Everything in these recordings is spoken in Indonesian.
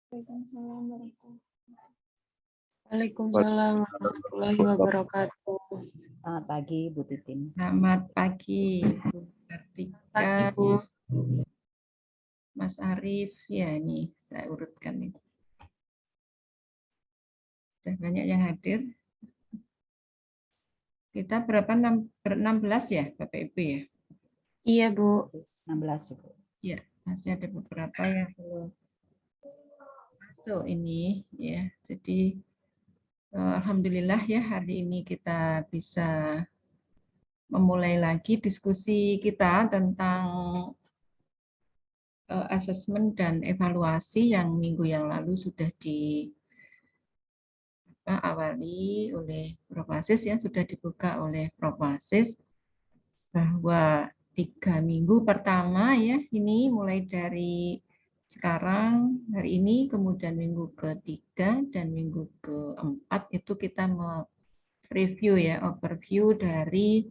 Waalaikumsalam warahmatullahi Waalaikumsalam warahmatullahi wabarakatuh. Selamat pagi, Bu Titin. Selamat pagi, Bu Kartika, Pagi, Bu. Mas Arief. Ya, ini saya urutkan ini. Sudah banyak yang hadir. Kita berapa? 16 ya, Bapak Ibu ya? Iya, Bu. 16, Bu. Ya, masih ada beberapa yang belum masuk ini ya. Jadi alhamdulillah ya hari ini kita bisa memulai lagi diskusi kita tentang asesmen dan evaluasi yang minggu yang lalu sudah diawali oleh Prof. Asis ya, sudah dibuka oleh Prof. Asis bahwa 3 minggu pertama ya, ini mulai dari sekarang, hari ini, kemudian minggu ketiga dan minggu keempat itu kita review ya, overview dari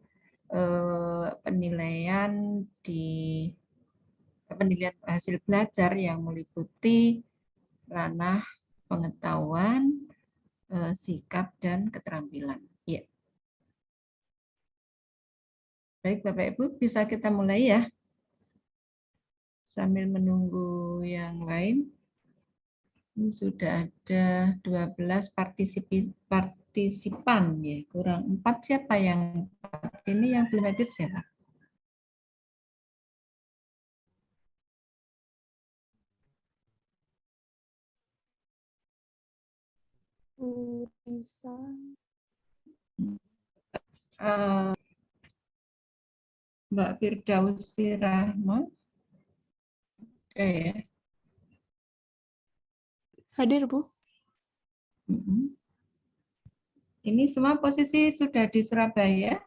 penilaian hasil belajar yang meliputi ranah pengetahuan, sikap dan keterampilan. Ya. Baik Bapak Ibu, bisa kita mulai ya. Sambil menunggu yang lain. Ini sudah ada 12 partisipan ya, kurang 4 siapa yang ini yang belum hadir siapa? Bisa. Mbak Firdausi Rahma. Ya. Hadir, Bu. Ini semua posisi sudah di Surabaya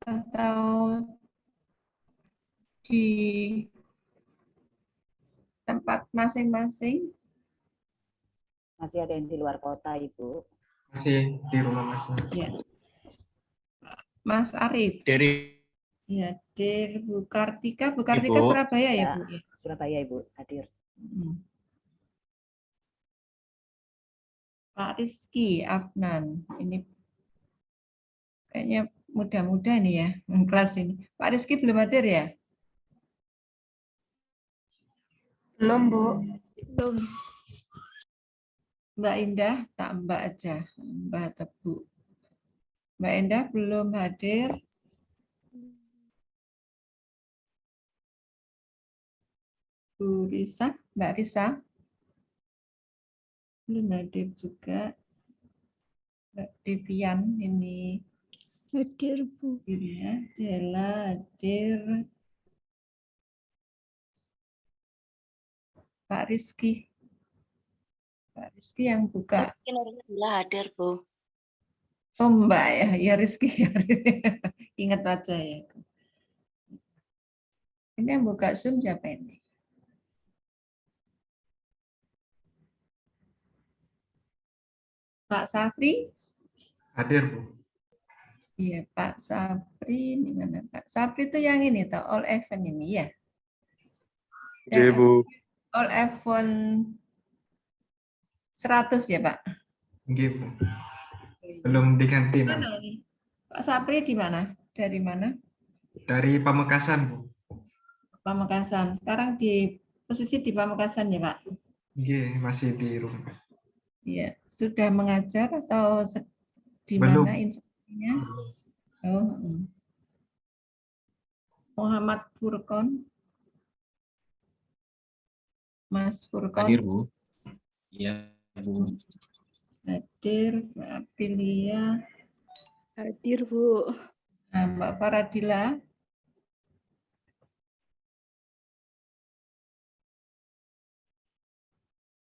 atau di tempat masing-masing? Masih ada yang di luar kota, Ibu. Masih di rumah Mas. Ya. Mas Arief. Dari Ya, dari Bu Kartika. Bu Kartika Ibu. Surabaya ya, Ya, Bu? Surabaya, Ibu, hadir. Pak Rizky Afnan. Ini kayaknya muda-muda nih ya, kelas ini. Pak Rizky belum hadir ya? Belum, Bu. Belum. Mbak Indah, tak Mbak aja. Mbak atau Bu. Mbak Indah belum hadir. Bu Risa, Mbak Risa. Belum hadir juga. Mbak Devian ini. Hadir, Bu. Hadir ya. Dela hadir. Pak Rizky. Pak Rizky yang buka. Hadir, Bu. Oh Mbak ya, ya Rizky. Ingat wajah ya. Ini yang buka Zoom siapa ini? Pak Safri? Hadir, Bu. Iya, Pak Safri. Di mana Pak Safri itu yang ini, toh, all event ini ya? Iya, Bu. All event 100 ya, Pak? Iya, Bu. Belum diganti, Mana ini? Pak Safri di mana? Dari mana? Dari Pamekasan, Bu. Pamekasan. Sekarang di posisi di Pamekasan ya, Pak? Iya, masih di rumah. Iya. Sudah mengajar atau di Belum. mana instruksinya? Oh. Muhammad Furkon. Mas Furkon. Hadir, Bu. Iya, Bu. Hadir, Mbak Aprilia. Hadir, Bu. Nah, Mbak Faradila.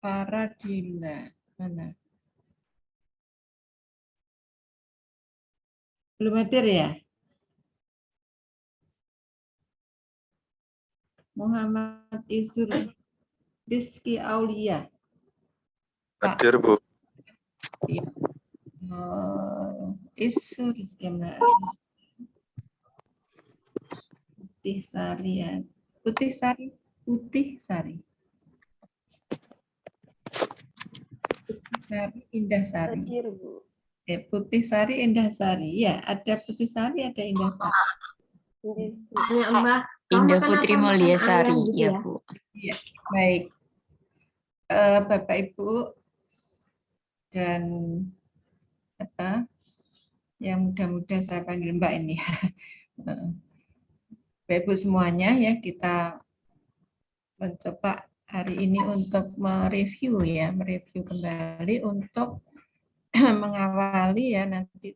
Faradila. Mana? Belum hadir ya? Muhammad Izul Rizky Aulia. Pak. Hadir, Bu. Iya. Izul Rizky Putih Sari ya. Putih Sari. Putih Sari. Sari Indahsari. Hadir, Bu. Putih Sari Indahsari. Ya, ada Putih Sari, ada Indahsari. Indah Putri Mulyasari, gitu ya, ya? Bu. Iya, baik. Bapak Ibu dan apa yang muda-muda saya panggil Mbak ini. Bapak Ibu semuanya ya, kita mencoba hari ini untuk mereview ya, mereview kembali untuk mengawali ya nanti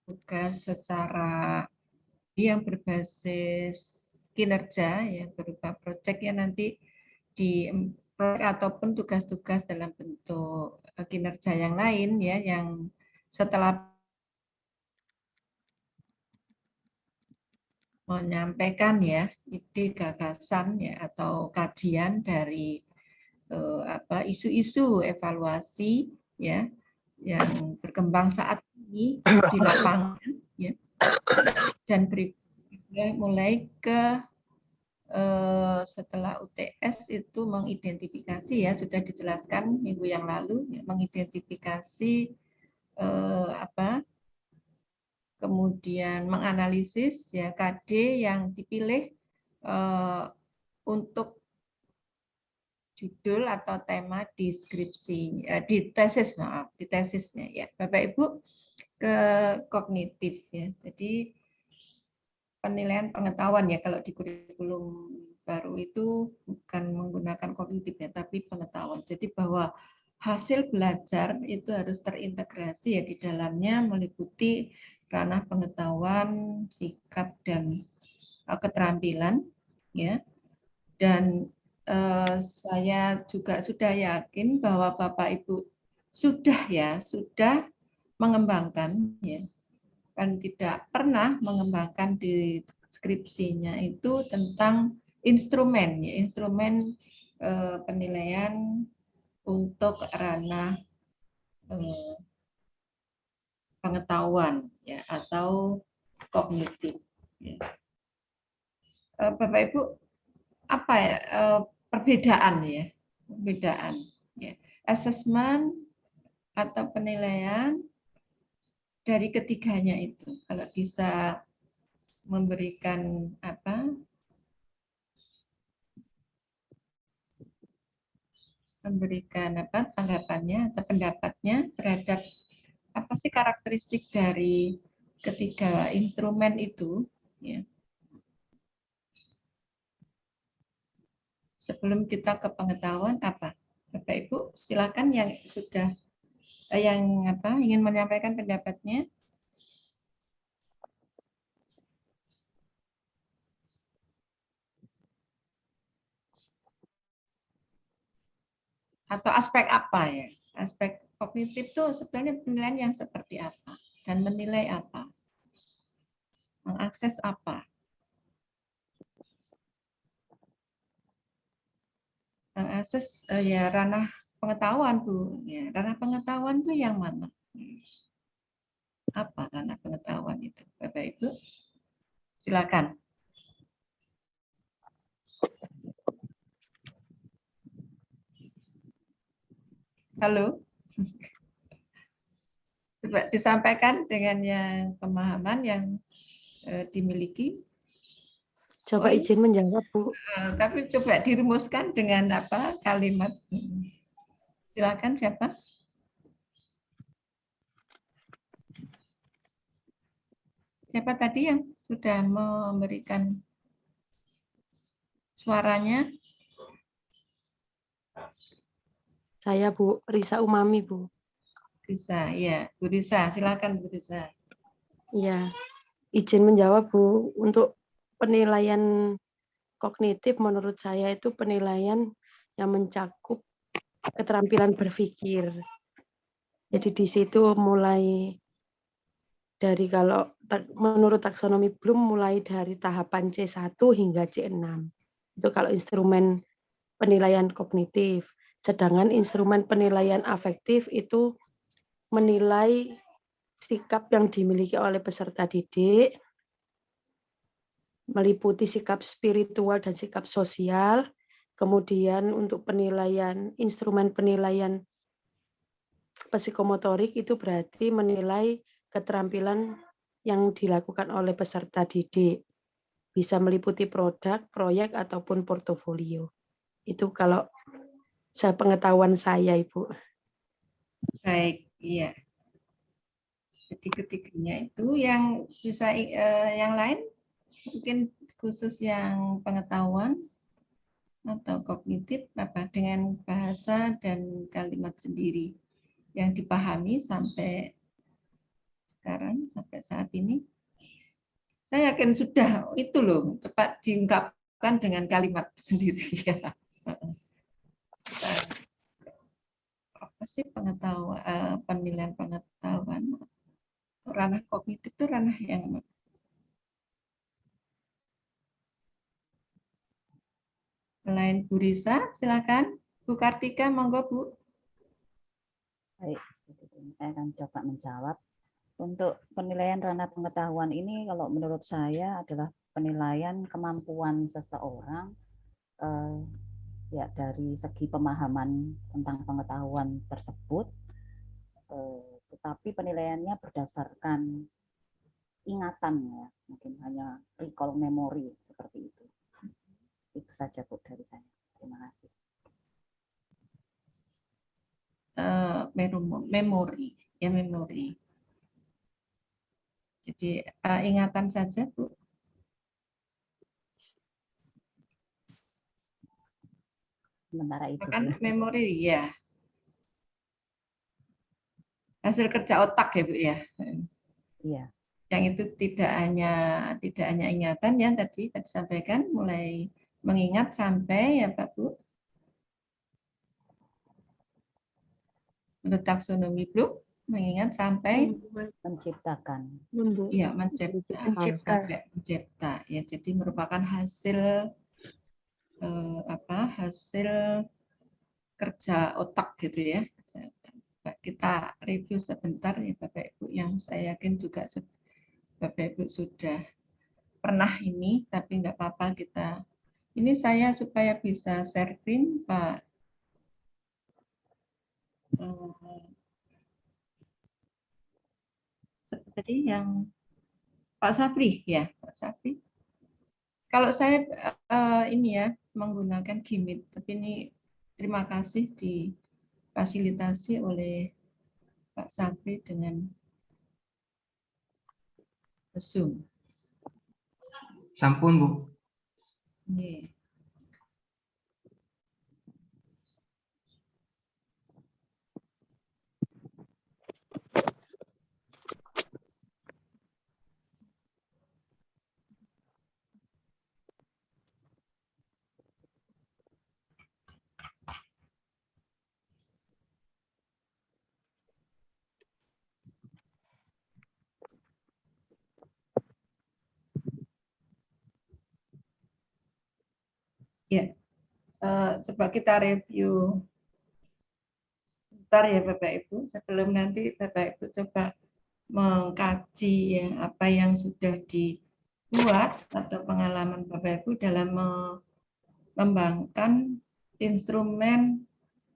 tugas secara yang berbasis kinerja yang berupa proyek ya nanti di proyek ataupun tugas-tugas dalam bentuk kinerja yang lain ya yang setelah menyampaikan ya ide gagasan ya atau kajian dari isu-isu evaluasi ya yang berkembang saat ini di lapangan ya dan berikutnya mulai ke setelah UTS itu mengidentifikasi ya sudah dijelaskan minggu yang lalu ya, mengidentifikasi kemudian menganalisis ya KD yang dipilih untuk judul atau tema di skripsi di tesis di tesisnya ya Bapak Ibu ke kognitif ya. Jadi penilaian pengetahuan ya kalau di kurikulum baru itu bukan menggunakan kognitif ya tapi pengetahuan. Jadi bahwa hasil belajar itu harus terintegrasi ya di dalamnya meliputi ranah pengetahuan, sikap dan keterampilan ya. Dan saya juga sudah yakin bahwa Bapak Ibu sudah mengembangkan ya kan tidak pernah mengembangkan di skripsinya itu tentang instrumen ya instrumen penilaian untuk ranah pengetahuan ya atau kognitif ya. Bapak Ibu apa ya perbedaan ya assessment atau penilaian dari ketiganya itu kalau bisa memberikan tanggapannya atau pendapatnya terhadap apa sih karakteristik dari ketiga instrumen itu ya. Sebelum kita ke pengetahuan apa? Bapak Ibu silakan yang sudah ingin menyampaikan pendapatnya. Atau aspek apa ya? Aspek kognitif itu sebenarnya penilaian yang seperti apa dan menilai apa? Mengakses apa? Mengakses ya ranah pengetahuan Bu. Ya, ranah pengetahuan itu yang mana? Apa ranah pengetahuan itu? Bapak Ibu silakan. Halo. Coba disampaikan dengan yang pemahaman yang dimiliki. Coba izin menjawab, Bu. Tapi coba dirumuskan dengan kalimat. Silakan siapa? Siapa tadi yang sudah memberikan suaranya? Saya Bu Risa Umami, Bu. Risa, ya. Bu Risa, silakan Bu Risa. Iya, izin menjawab, Bu. Untuk penilaian kognitif menurut saya itu penilaian yang mencakup keterampilan berpikir. Jadi di situ mulai dari kalau menurut taksonomi Bloom mulai dari tahapan C1 hingga C6. Itu kalau instrumen penilaian kognitif. Sedangkan instrumen penilaian afektif itu menilai sikap yang dimiliki oleh peserta didik, meliputi sikap spiritual dan sikap sosial, Kemudian untuk penilaian, instrumen penilaian psikomotorik itu berarti menilai keterampilan yang dilakukan oleh peserta didik. Bisa meliputi produk, proyek, ataupun portofolio. Itu kalau pengetahuan saya, Ibu. Baik, iya. Jadi ketiganya itu yang bisa yang lain mungkin khusus yang pengetahuan atau kognitif apa dengan bahasa dan kalimat sendiri yang dipahami sampai sekarang sampai saat ini. Saya yakin sudah itu loh cepat diungkapkan dengan kalimat sendiri ya. Apa sih pengetahuan penilaian pengetahuan ranah kognitif itu ranah yang selain Bu Risa, silakan Bu Kartika, monggo Bu. Baik, saya akan coba menjawab. Untuk penilaian ranah pengetahuan ini, kalau menurut saya adalah penilaian kemampuan seseorang ya dari segi pemahaman tentang pengetahuan tersebut, tetapi penilaiannya berdasarkan ingatan ya, mungkin hanya recall memory seperti itu. Itu saja Bu dari saya. Terima kasih. Memori ya, memori. Jadi ingatan saja Bu. Sementara itu. Kan memori ya. Hasil kerja otak ya Bu ya. Iya. Yang itu tidak hanya ingatan yang tadi sampaikan, mulai mengingat sampai ya Pak Bu. Menurut taksonomi Bloom, mengingat sampai menciptakan. Iya, mencipta. Ya, jadi merupakan hasil hasil kerja otak gitu ya. Kita review sebentar ya Bapak Ibu, yang saya yakin juga Bapak Ibu sudah pernah ini, tapi nggak apa-apa kita. Ini saya supaya bisa share screen Pak. Seperti yang Pak Sapri ya, Pak Sapri. Kalau saya ini ya menggunakan Gimit, tapi ini terima kasih difasilitasi oleh Pak Sapri dengan Zoom. Sampun Bu. Ini. Ya, coba kita review bentar ya Bapak Ibu, sebelum nanti Bapak Ibu coba mengkaji ya, apa yang sudah dibuat atau pengalaman Bapak Ibu dalam mengembangkan instrumen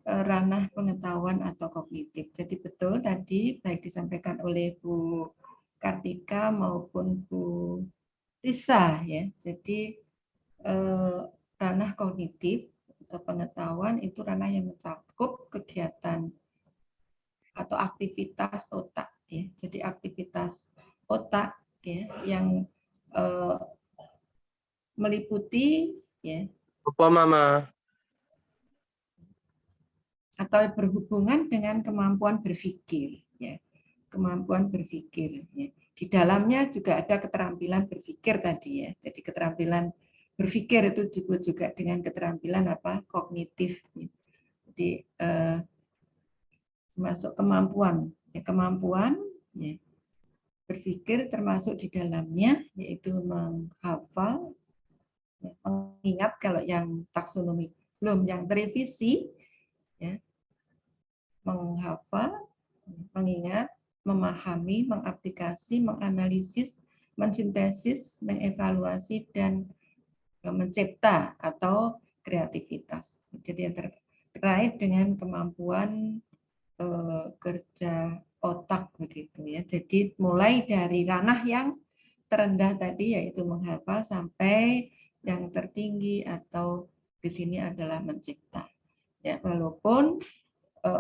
ranah pengetahuan atau kognitif. Jadi betul tadi baik disampaikan oleh Bu Kartika maupun Bu Risa ya. Jadi ranah kognitif atau pengetahuan itu ranah yang mencakup kegiatan atau aktivitas otak ya. Jadi aktivitas otak ya yang meliputi ya apa Mama atau berhubungan dengan kemampuan berpikir ya. Kemampuan berpikir ya. Di dalamnya juga ada keterampilan berpikir tadi ya. Jadi keterampilan berpikir itu disebut juga dengan keterampilan apa? Kognitif. Ya. Jadi termasuk kemampuan ya, ya, berpikir termasuk di dalamnya yaitu menghafal ya, mengingat kalau yang taksonomi belum yang terevisi ya, menghafal, mengingat, memahami, mengaplikasi, menganalisis, mensintesis, mengevaluasi dan mencipta atau kreativitas. Jadi yang terkait dengan kemampuan kerja otak begitu ya. Jadi mulai dari ranah yang terendah tadi yaitu menghafal sampai yang tertinggi atau di sini adalah mencipta. Ya, walaupun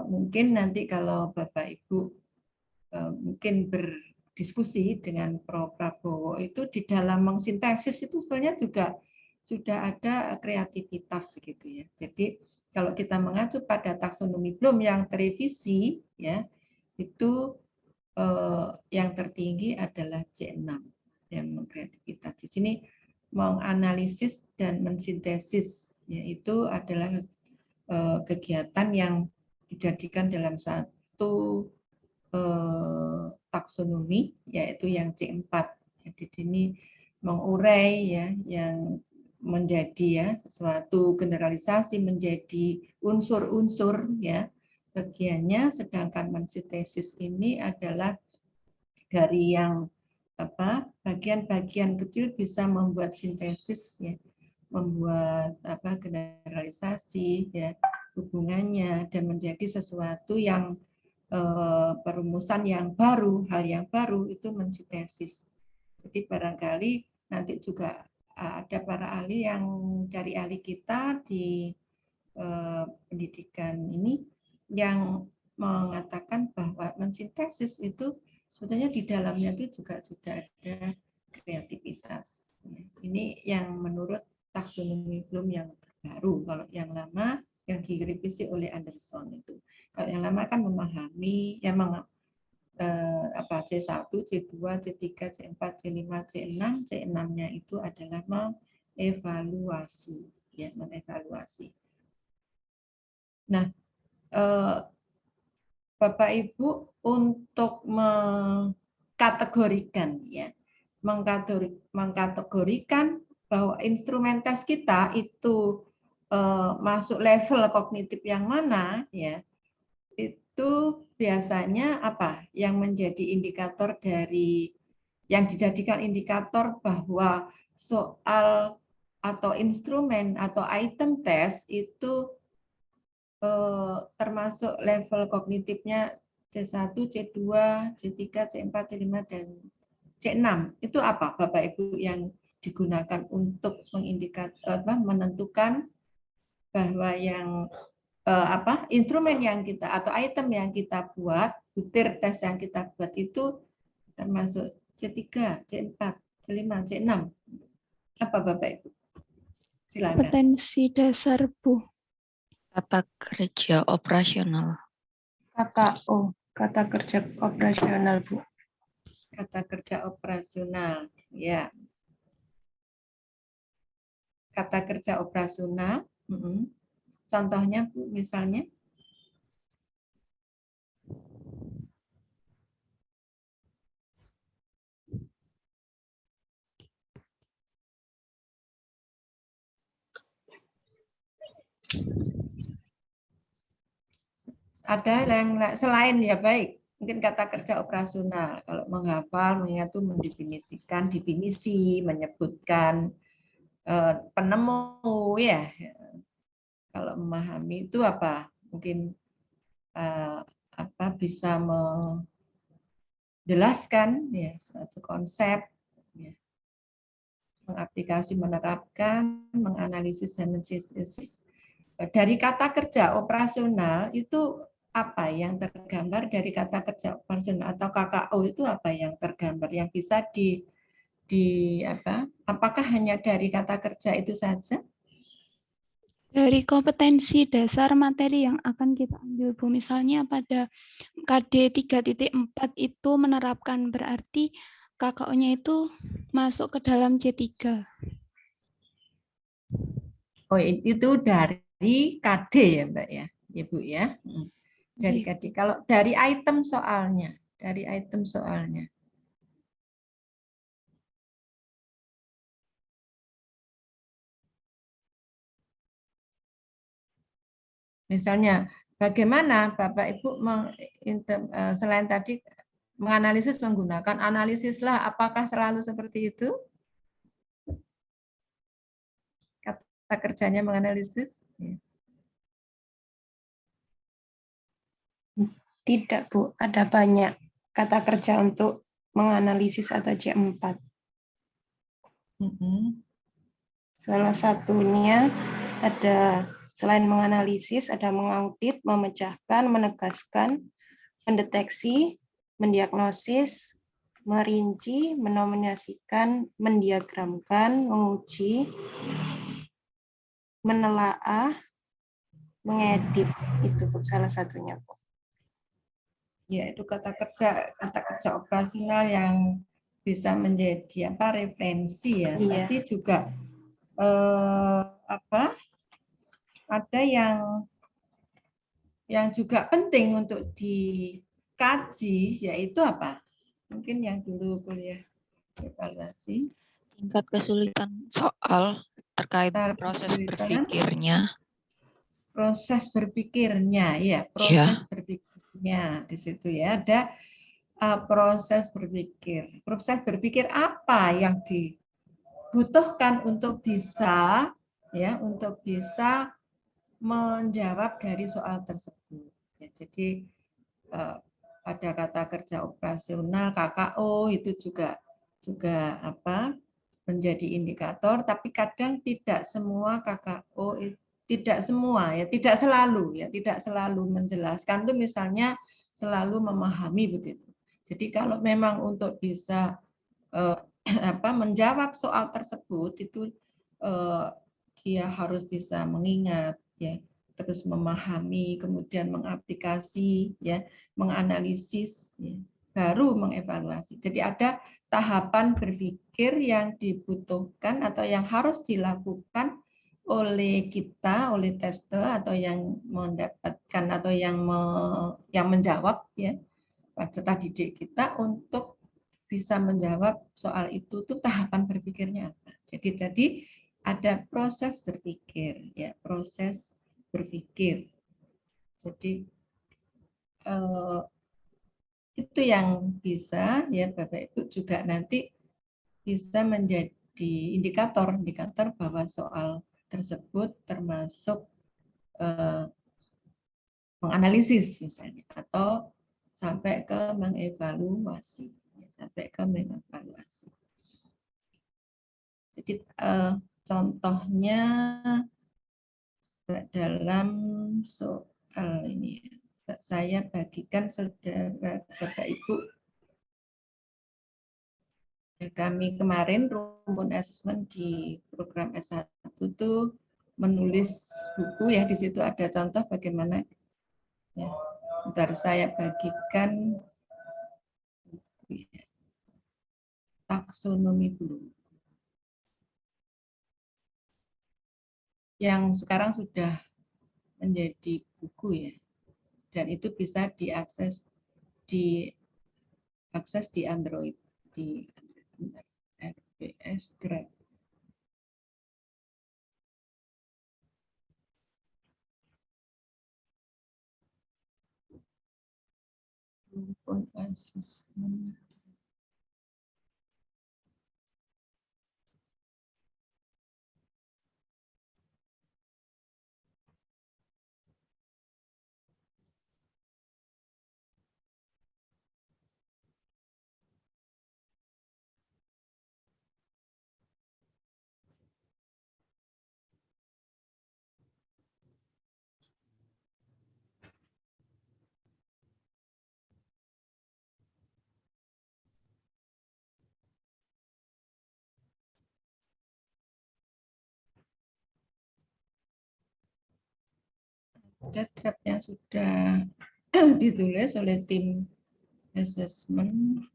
mungkin nanti kalau Bapak Ibu mungkin berdiskusi dengan Prof. Prabowo itu di dalam mengsintesis itu sebenarnya juga sudah ada kreativitas begitu ya. Jadi kalau kita mengacu pada taksonomi Bloom yang terevisi ya, itu yang tertinggi adalah C6 yang kreativitas. Di sini menganalisis dan mensintesis yaitu adalah kegiatan yang dijadikan dalam satu taksonomi yaitu yang C4. Jadi ini mengurai ya yang menjadi ya suatu generalisasi menjadi unsur-unsur ya bagiannya, sedangkan mensintesis ini adalah dari yang apa bagian-bagian kecil bisa membuat sintesis ya, membuat apa generalisasi ya hubungannya dan menjadi sesuatu yang perumusan yang baru, hal yang baru itu mensintesis. Jadi barangkali nanti juga ada para ahli yang dari ahli kita di pendidikan ini yang mengatakan bahwa mensintesis itu sebenarnya di dalamnya itu juga sudah ada kreativitas. Ini yang menurut taksonomi Bloom yang terbaru. Kalau yang lama yang direvisi oleh Anderson itu. Kalau yang lama kan memahami, ya C1, C2, C3, C4, C5, C6, C6-nya itu adalah mengevaluasi, ya mengevaluasi. Nah, Bapak Ibu untuk mengkategorikan ya, mengkategorikan bahwa instrumen tes kita itu masuk level kognitif yang mana ya, itu biasanya apa yang menjadi indikator dari yang dijadikan indikator bahwa soal atau instrumen atau item tes itu termasuk level kognitifnya C1, C2, C3, C4, C5 dan C6. Itu apa Bapak Ibu yang digunakan untuk menentukan bahwa yang instrumen yang kita atau item yang kita buat, butir tes yang kita buat itu termasuk C3, C4, C5, C6. Apa Bapak Ibu? Silakan. Kompetensi dasar, Bu. Kata kerja operasional. KKO, kata kerja operasional, Bu. Kata kerja operasional, ya. Kata kerja operasional. Contohnya, Bu, misalnya. Ada yang selain ya baik, mungkin kata kerja operasional. Kalau menghafal, mengingat itu mendefinisikan, definisi, menyebutkan penemu ya. Kalau memahami itu apa? Mungkin bisa menjelaskan ya suatu konsep, ya. Mengaplikasi, menerapkan, menganalisis dan mensintesis. Dari kata kerja operasional itu apa yang tergambar dari kata kerja operasional atau KKO itu apa yang tergambar yang bisa apakah hanya dari kata kerja itu saja? Dari kompetensi dasar materi yang akan kita ambil, Bu. Misalnya pada KD 3.4 itu menerapkan, berarti KKO-nya itu masuk ke dalam C3. Oh, itu dari KD ya, Mbak ya, Ibu ya. Dari KD. Kalau dari item soalnya, Misalnya, bagaimana Bapak Ibu selain tadi menganalisis menggunakan analisislah, apakah selalu seperti itu? Kata kata kerjanya menganalisis? Ya. Tidak, Bu. Ada banyak kata kerja untuk menganalisis atau C4. Salah satunya ada selain menganalisis, ada mengaudit, memecahkan, menegaskan, mendeteksi, mendiagnosis, merinci, menominasikan, mendiagramkan, menguji, menelaah, mengedit. Itu Bu, salah satunya, Bu. Ya, itu kata kerja operasional yang bisa menjadi referensi ya. Iya. Tapi juga ada yang juga penting untuk dikaji, yaitu apa? Mungkin yang dulu kuliah evaluasi. Tingkat kesulitan soal terkait proses berpikirnya. Proses berpikirnya, ya, proses berpikirnya di situ ya ada proses berpikir. Proses berpikir apa yang dibutuhkan untuk bisa menjawab dari soal tersebut. Ya, jadi ada kata kerja operasional KKO itu juga menjadi indikator, tapi kadang tidak semua KKO tidak selalu menjelaskan itu, misalnya selalu memahami begitu. Jadi kalau memang untuk bisa menjawab soal tersebut itu dia harus bisa mengingat ya, terus memahami, kemudian mengaplikasi ya, menganalisis ya, baru mengevaluasi. Jadi ada tahapan berpikir yang dibutuhkan atau yang harus dilakukan oleh kita, oleh tester atau yang mendapatkan atau yang menjawab ya peserta didik kita untuk bisa menjawab soal itu tuh tahapan berpikirnya apa. Jadi ada proses berpikir ya, proses berpikir. Jadi itu yang bisa ya Bapak Ibu juga nanti bisa menjadi indikator bahwa soal tersebut termasuk menganalisis misalnya atau sampai ke mengevaluasi. Jadi contohnya dalam soal ini saya bagikan saudara Bapak Ibu. Kami kemarin rumpun asesmen di program S1 itu menulis buku ya, di situ ada contoh bagaimana ya. Bentar saya bagikan taksonomi dulu. Yang sekarang sudah menjadi buku ya. Dan itu bisa diakses di Android di RPS Drive. Rumpun asesmen. Ada draft yang sudah ditulis oleh tim assessment.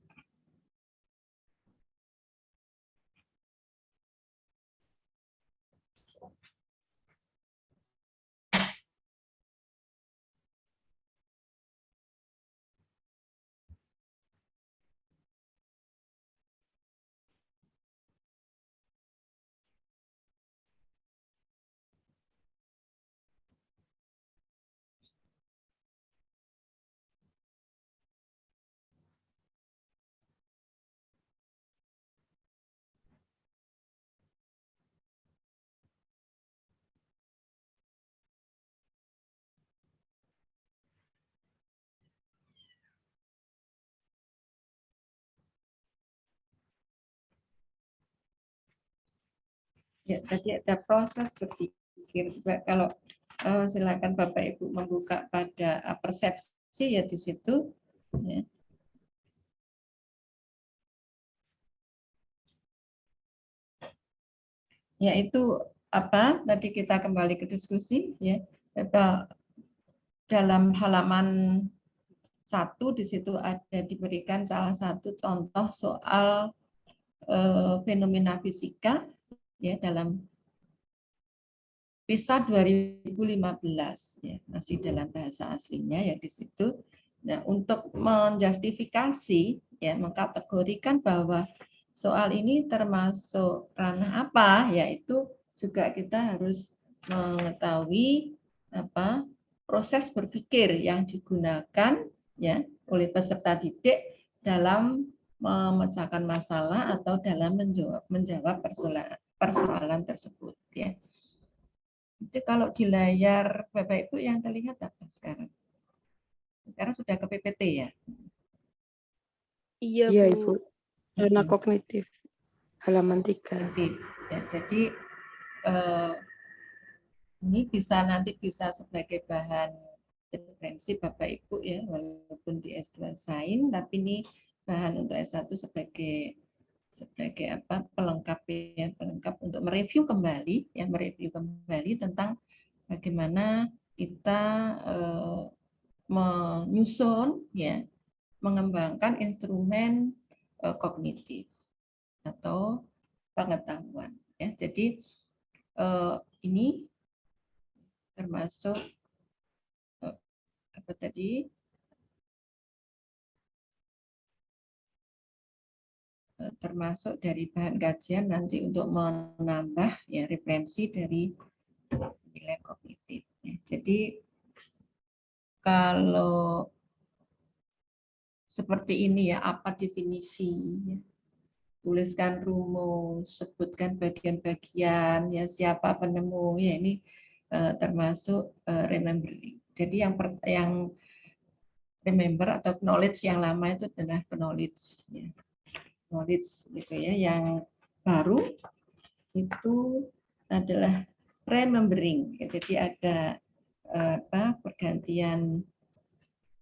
Ya, tadi ada proses berpikir. Coba kalau silakan Bapak Ibu membuka pada persepsi ya di situ. Ya. Yaitu apa? Tadi kita kembali ke diskusi ya. Dalam halaman 1 di situ ada diberikan salah satu contoh soal fenomena fisika ya dalam PISA 2015 ya, masih dalam bahasa aslinya ya di situ. Nah, untuk menjustifikasi ya mengkategorikan bahwa soal ini termasuk ranah apa, yaitu juga kita harus mengetahui apa proses berpikir yang digunakan ya oleh peserta didik dalam memecahkan masalah atau dalam menjawab persoalan tersebut ya. Itu kalau di layar Bapak Ibu yang terlihat apa sekarang? Sekarang sudah ke PPT ya? Iya, Bu. Ranah kognitif. Halaman 3. Ya, jadi ini nanti bisa sebagai bahan referensi Bapak Ibu ya, walaupun di S2 Sains, tapi ini bahan untuk S1 sebagai apa pelengkap ya, pelengkap untuk mereview kembali tentang bagaimana kita menyusun ya mengembangkan instrumen kognitif atau pengetahuan ya. Jadi ini termasuk apa tadi termasuk dari bahan kajian nanti untuk menambah ya referensi dari nilai kognitif ya. Jadi kalau seperti ini ya, apa definisi ya. Tuliskan rumus, sebutkan bagian-bagian, ya siapa penemu, ya ini termasuk remembering. Jadi yang remember atau knowledge yang lama itu adalah knowledge, ya. Knowledge gitu ya. Yang baru itu adalah remembering. Ya, jadi ada pergantian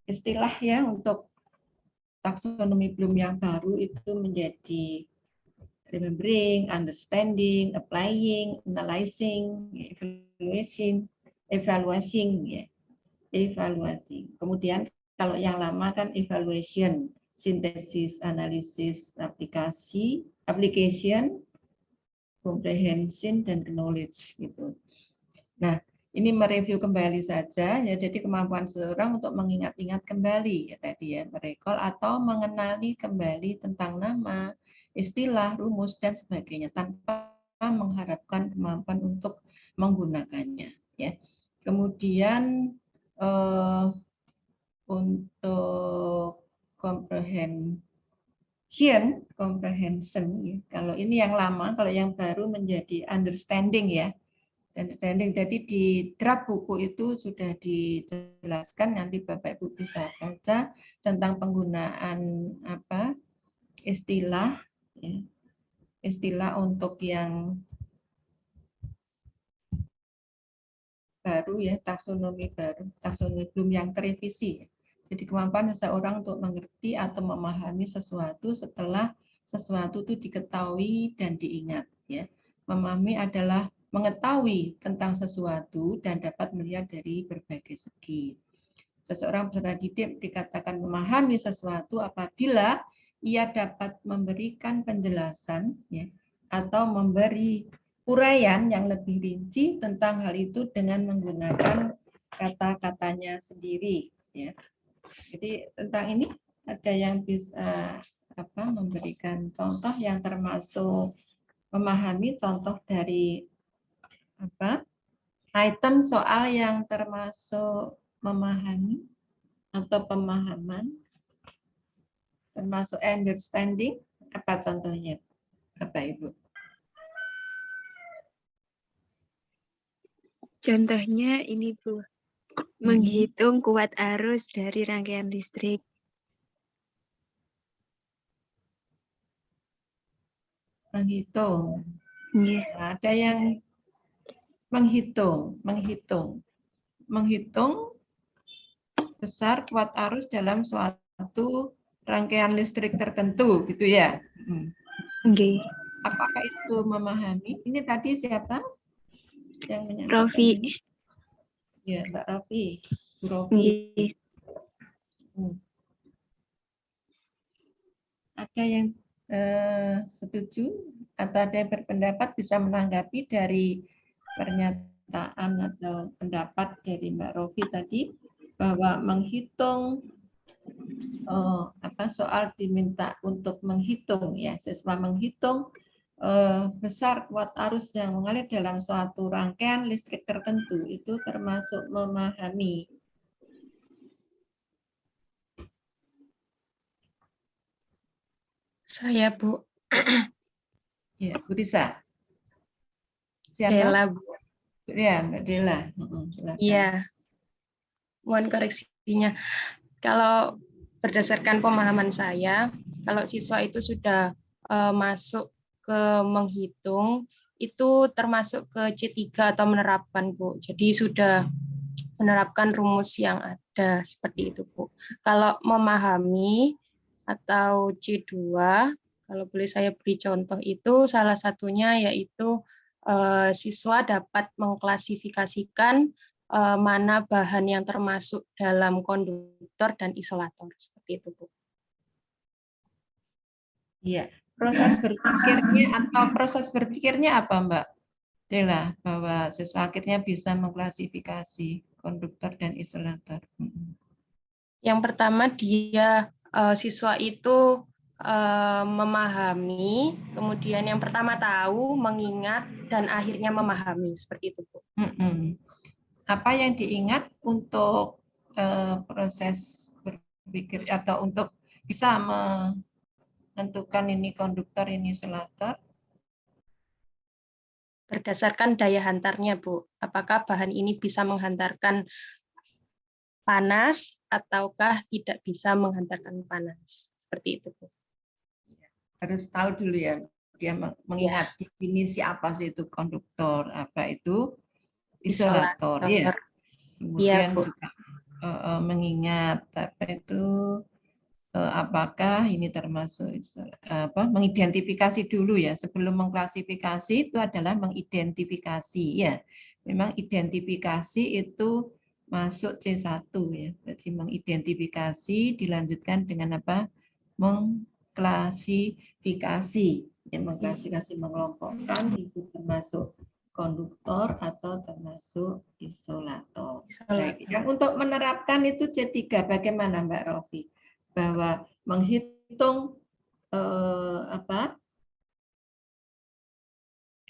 istilah ya untuk taksonomi Bloom yang baru itu menjadi remembering, understanding, applying, analyzing, evaluating ya. Evaluating. Kemudian kalau yang lama kan evaluation, synthesis, analisis, application, comprehension dan knowledge gitu. Nah, ini mereview kembali saja ya, jadi kemampuan seseorang untuk mengingat-ingat kembali ya tadi ya, merecall atau mengenali kembali tentang nama, istilah, rumus dan sebagainya tanpa mengharapkan kemampuan untuk menggunakannya ya. Kemudian untuk comprehension ya. Kalau ini yang lama, kalau yang baru menjadi understanding ya. Understanding tadi di draft buku itu sudah dijelaskan, nanti Bapak Ibu bisa baca tentang penggunaan apa istilah ya. Istilah untuk yang baru ya, taksonomi baru, taksonomi Bloom yang terevisi. Jadi kemampuan seseorang untuk mengerti atau memahami sesuatu setelah sesuatu itu diketahui dan diingat ya. Memahami adalah mengetahui tentang sesuatu dan dapat melihat dari berbagai segi. Seseorang peserta didik dikatakan memahami sesuatu apabila ia dapat memberikan penjelasan ya, atau memberi uraian yang lebih rinci tentang hal itu dengan menggunakan kata-katanya sendiri ya. Jadi tentang ini ada yang bisa memberikan contoh yang termasuk memahami, contoh dari item soal yang termasuk memahami atau pemahaman, termasuk understanding, apa contohnya Bapak Ibu? Contohnya ini Bu, menghitung kuat arus dari rangkaian listrik. Menghitung Iya. Nah, ada yang menghitung besar kuat arus dalam suatu rangkaian listrik tertentu, gitu ya. Oke. Apakah itu memahami? Ini tadi siapa yang menyampaikan Rofi. ini? Ya, Mbak Rofi. Bu Rofi. Iya. Ada yang setuju atau ada yang berpendapat bisa menanggapi dari pernyataan atau pendapat dari Mbak Rofi tadi bahwa menghitung soal diminta untuk menghitung ya, siswa menghitung besar kuat arus yang mengalir dalam suatu rangkaian listrik tertentu itu termasuk memahami. Saya, Bu. Ya, Bu Risa. Siapa? Dela, Bu. Ya, Mbak Dela. Silakan. Iya. Mohon koreksinya. Kalau berdasarkan pemahaman saya, kalau siswa itu sudah masuk ke menghitung, itu termasuk ke C3 atau menerapkan, Bu. Jadi sudah menerapkan rumus yang ada, seperti itu, Bu. Kalau memahami atau C2, kalau boleh saya beri contoh itu, salah satunya yaitu siswa dapat mengklasifikasikan mana bahan yang termasuk dalam konduktor dan isolator, seperti itu, Bu. Iya, proses berpikirnya apa, Mbak Dela, bahwa siswa akhirnya bisa mengklasifikasi konduktor dan isolator? Yang pertama, dia siswa itu memahami, kemudian yang pertama tahu, mengingat, dan akhirnya memahami, seperti itu, Bu. Apa yang diingat untuk proses berpikir atau untuk bisa menentukan ini konduktor, ini isolator? Berdasarkan daya hantarnya, Bu. Apakah bahan ini bisa menghantarkan panas ataukah tidak bisa menghantarkan panas? Seperti itu, Bu. Harus tahu dulu ya, dia mengingat definisi apa sih itu konduktor, apa itu isolator. Ya. Kemudian juga mengingat apa itu, apakah ini termasuk mengidentifikasi dulu ya, sebelum mengklasifikasi itu adalah mengidentifikasi ya. Memang identifikasi itu masuk C1 ya. Berarti mengidentifikasi dilanjutkan dengan apa? Mengklasifikasi. Ya, mengklasifikasi, mengelompokkan itu termasuk konduktor atau termasuk isolator. Baik. Yang untuk menerapkan itu C3 bagaimana Mbak Rofi? Bahwa menghitung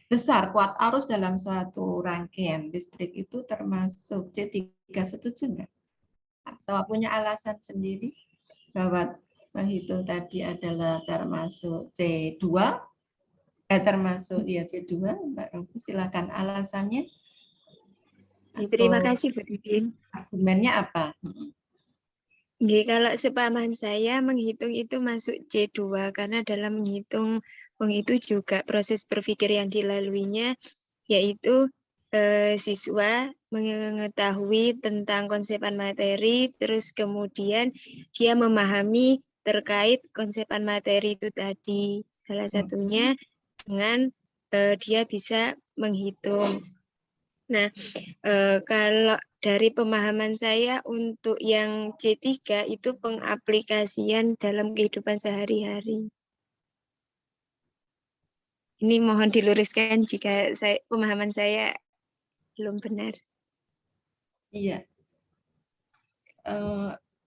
besar kuat arus dalam suatu rangkaian listrik itu termasuk C3, setuju nggak? Atau punya alasan sendiri bahwa menghitung tadi adalah termasuk C2, termasuk ya C2, Mbak Rofi silakan alasannya. Terima kasih, Bu Didin. Argumennya apa? Kalau sepahaman saya, menghitung itu masuk C2 karena dalam menghitung itu juga proses berpikir yang dilaluinya, yaitu siswa mengetahui tentang konsepan materi, terus kemudian dia memahami terkait konsepan materi itu tadi. Salah satunya dengan dia bisa menghitung. Nah, kalau dari pemahaman saya untuk yang C3 itu pengaplikasian dalam kehidupan sehari-hari. Ini mohon diluruskan jika pemahaman saya belum benar. Iya.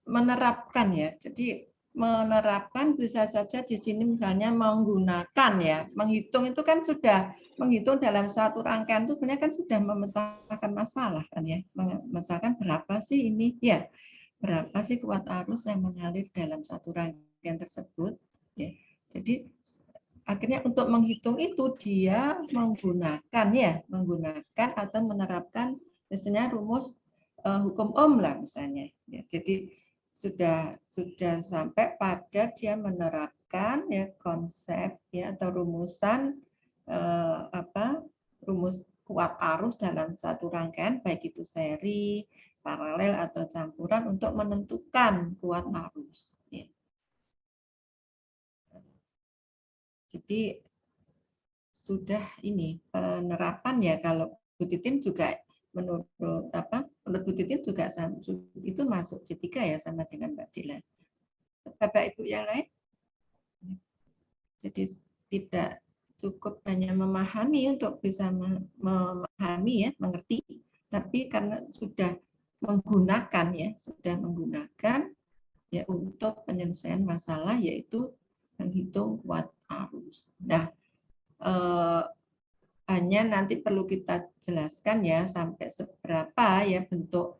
Menerapkan ya. Jadi menerapkan bisa saja di sini misalnya menggunakan ya. Menghitung itu kan sudah menghitung dalam satu rangkaian itu sebenarnya kan sudah memecahkan masalah kan ya. Memecahkan berapa sih ini ya. Berapa sih kuat arus yang mengalir dalam satu rangkaian tersebut ya. Jadi akhirnya untuk menghitung itu dia menggunakan atau menerapkan misalnya rumus hukum Ohm lah misalnya. Ya, jadi sudah sampai pada dia menerapkan ya konsep ya atau rumusan rumus kuat arus dalam satu rangkaian, baik itu seri, paralel atau campuran, untuk menentukan kuat arus. Ya. Jadi sudah ini penerapan ya, kalau Bu Titin juga menurut Bu Titin juga itu masuk C3 ya, sama dengan Mbak Dila. Bapak Ibu yang lain? Jadi tidak cukup hanya memahami untuk bisa memahami ya, mengerti, tapi karena sudah menggunakan ya untuk penyelesaian masalah, yaitu menghitung kuat arus. Nah, hanya nanti perlu kita jelaskan ya sampai seberapa ya bentuk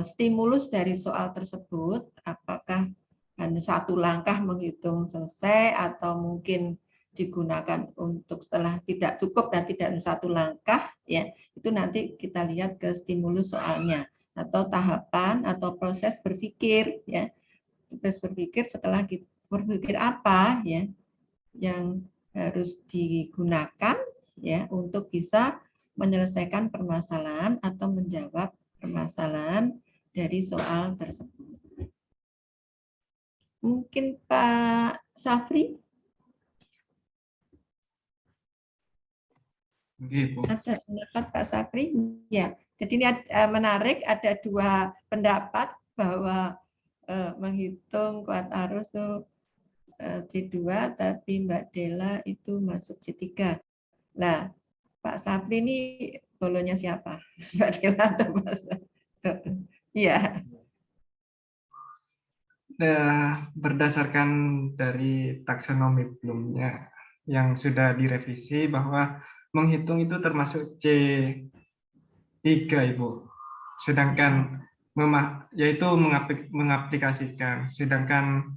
stimulus dari soal tersebut, apakah hanya satu langkah menghitung selesai atau mungkin digunakan untuk setelah tidak cukup dan tidak satu langkah ya, itu nanti kita lihat ke stimulus soalnya atau tahapan atau proses berpikir ya, proses berpikir setelah kita berpikir apa ya yang harus digunakan ya untuk bisa menyelesaikan permasalahan atau menjawab permasalahan dari soal tersebut. Mungkin Pak Safri? Ada pendapat Pak Safri? Ya, jadi ini menarik, ada dua pendapat bahwa menghitung kuat arus itu C2, tapi Mbak Dela itu masuk C3. Lah, Pak Safri ini bolonya siapa? Mbak Dela atau Pak Safri? Iya. Berdasarkan dari taksonomi Bloomnya yang sudah direvisi, bahwa menghitung itu termasuk C3, Ibu. Sedangkan yaitu mengaplikasikan, sedangkan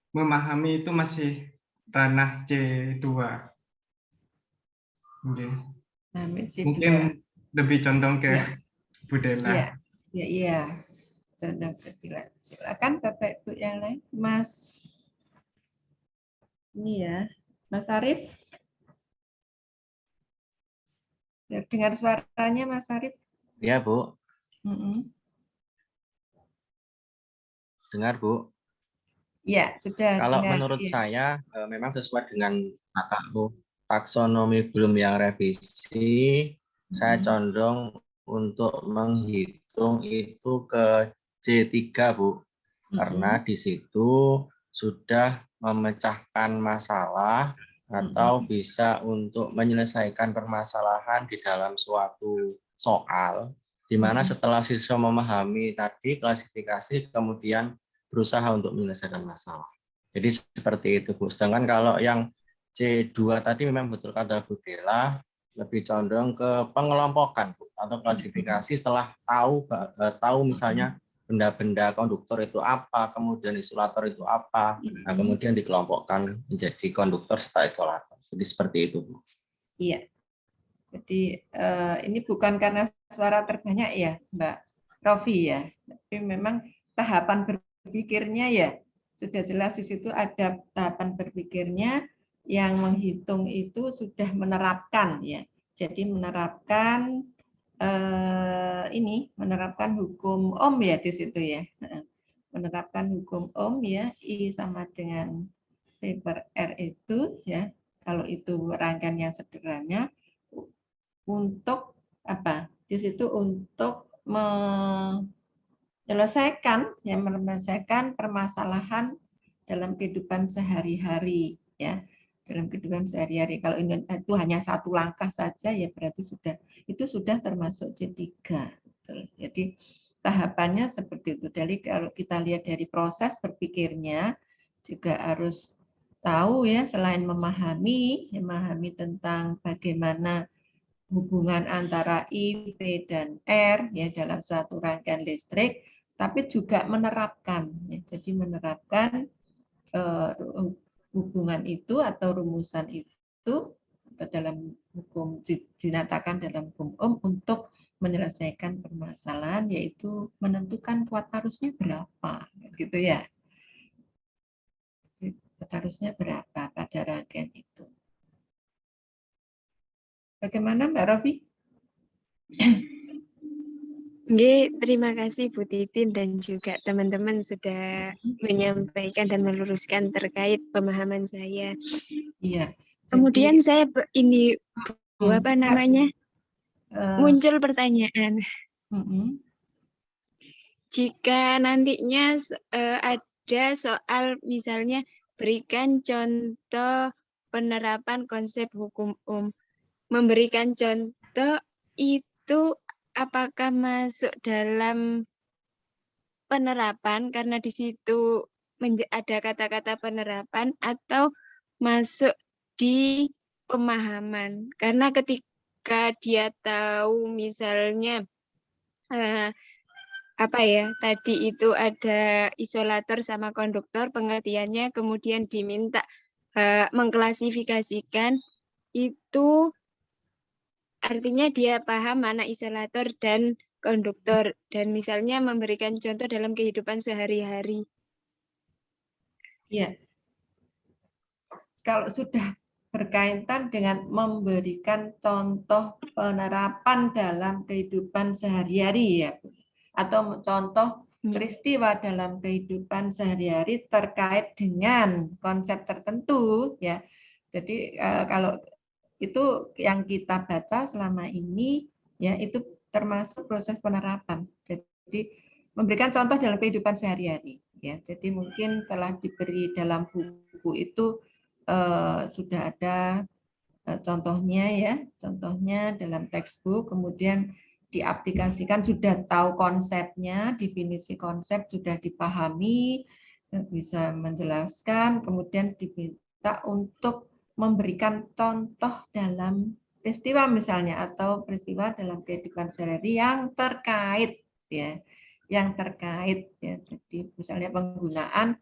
memahami itu masih ranah C2. Mungkin lebih condong ke Bu Dela. Iya. Condong ke Dela. Silakan Bapak Ibu yang lain. Mas ini ya, Mas Arief. Dengar suaranya Mas Arief? Ya, Bu. Dengar, Bu. Ya, sudah. Kalau dengar. menurut saya memang sesuai dengan taksonomi Bloom yang revisi, saya condong untuk menghitung itu ke C3, Bu. Karena di situ sudah memecahkan masalah atau bisa untuk menyelesaikan permasalahan di dalam suatu soal, di mana setelah siswa memahami tadi klasifikasi, kemudian berusaha untuk menyelesaikan masalah. Jadi seperti itu, Bu. Sedangkan kalau yang C2 tadi memang betul kata Bu Dela, lebih condong ke pengelompokan, Bu, atau klasifikasi setelah tahu misalnya benda-benda konduktor itu apa, kemudian isolator itu apa, nah kemudian dikelompokkan menjadi konduktor serta isolator. Jadi seperti itu, Bu. Iya. Jadi ini bukan karena suara terbanyak ya, Mbak Rofi ya, tapi memang tahapan berpikirnya ya sudah jelas di situ ada tahapan berpikirnya yang menghitung itu sudah menerapkan ya. Jadi menerapkan menerapkan hukum Ohm ya di situ ya. Menerapkan hukum Ohm ya, I sama dengan P per R itu ya. Kalau itu rangkaian yang sederhana, untuk apa? Di situ untuk menyelesaikan permasalahan dalam kehidupan sehari-hari ya. Dalam kehidupan sehari-hari. Kalau itu hanya satu langkah saja ya berarti itu sudah termasuk C3. Jadi tahapannya seperti itu. Jadi kalau kita lihat dari proses berpikirnya juga harus tahu ya, selain memahami tentang bagaimana hubungan antara I, P, dan R ya dalam satu rangkaian listrik, tapi juga menerapkan. Ya. Jadi menerapkan hubungan itu atau rumusan itu dalam hukum dinyatakan dalam hukum Ohm untuk menyelesaikan permasalahan, yaitu menentukan kuat arusnya berapa, gitu ya. Kuat arusnya berapa pada rangkaian itu. Bagaimana Mbak Rofi? Nggih, terima kasih Bu Titin dan juga teman-teman sudah menyampaikan dan meluruskan terkait pemahaman saya. Iya. Kemudian saya ini Bu, apa namanya? Muncul pertanyaan. Jika nantinya ada soal misalnya berikan contoh penerapan konsep hukum memberikan contoh itu apakah masuk dalam penerapan karena di situ ada kata-kata penerapan atau masuk di pemahaman? Karena ketika dia tahu misalnya apa ya, tadi itu ada isolator sama konduktor, pengertiannya kemudian diminta mengklasifikasikan, itu artinya dia paham mana isolator dan konduktor, dan misalnya memberikan contoh dalam kehidupan sehari-hari. Ya, kalau sudah berkaitan dengan memberikan contoh penerapan dalam kehidupan sehari-hari ya, atau contoh peristiwa dalam kehidupan sehari-hari terkait dengan konsep tertentu ya. Jadi kalau itu yang kita baca selama ini ya, itu termasuk proses penerapan. Jadi memberikan contoh dalam kehidupan sehari-hari ya. Jadi mungkin telah diberi dalam buku itu sudah ada contohnya ya, contohnya dalam textbook, kemudian diaplikasikan, sudah tahu konsepnya, definisi konsep sudah dipahami, bisa menjelaskan, kemudian diminta untuk memberikan contoh dalam peristiwa misalnya, atau peristiwa dalam kehidupan sehari-hari yang terkait ya, yang terkait ya. Jadi misalnya penggunaan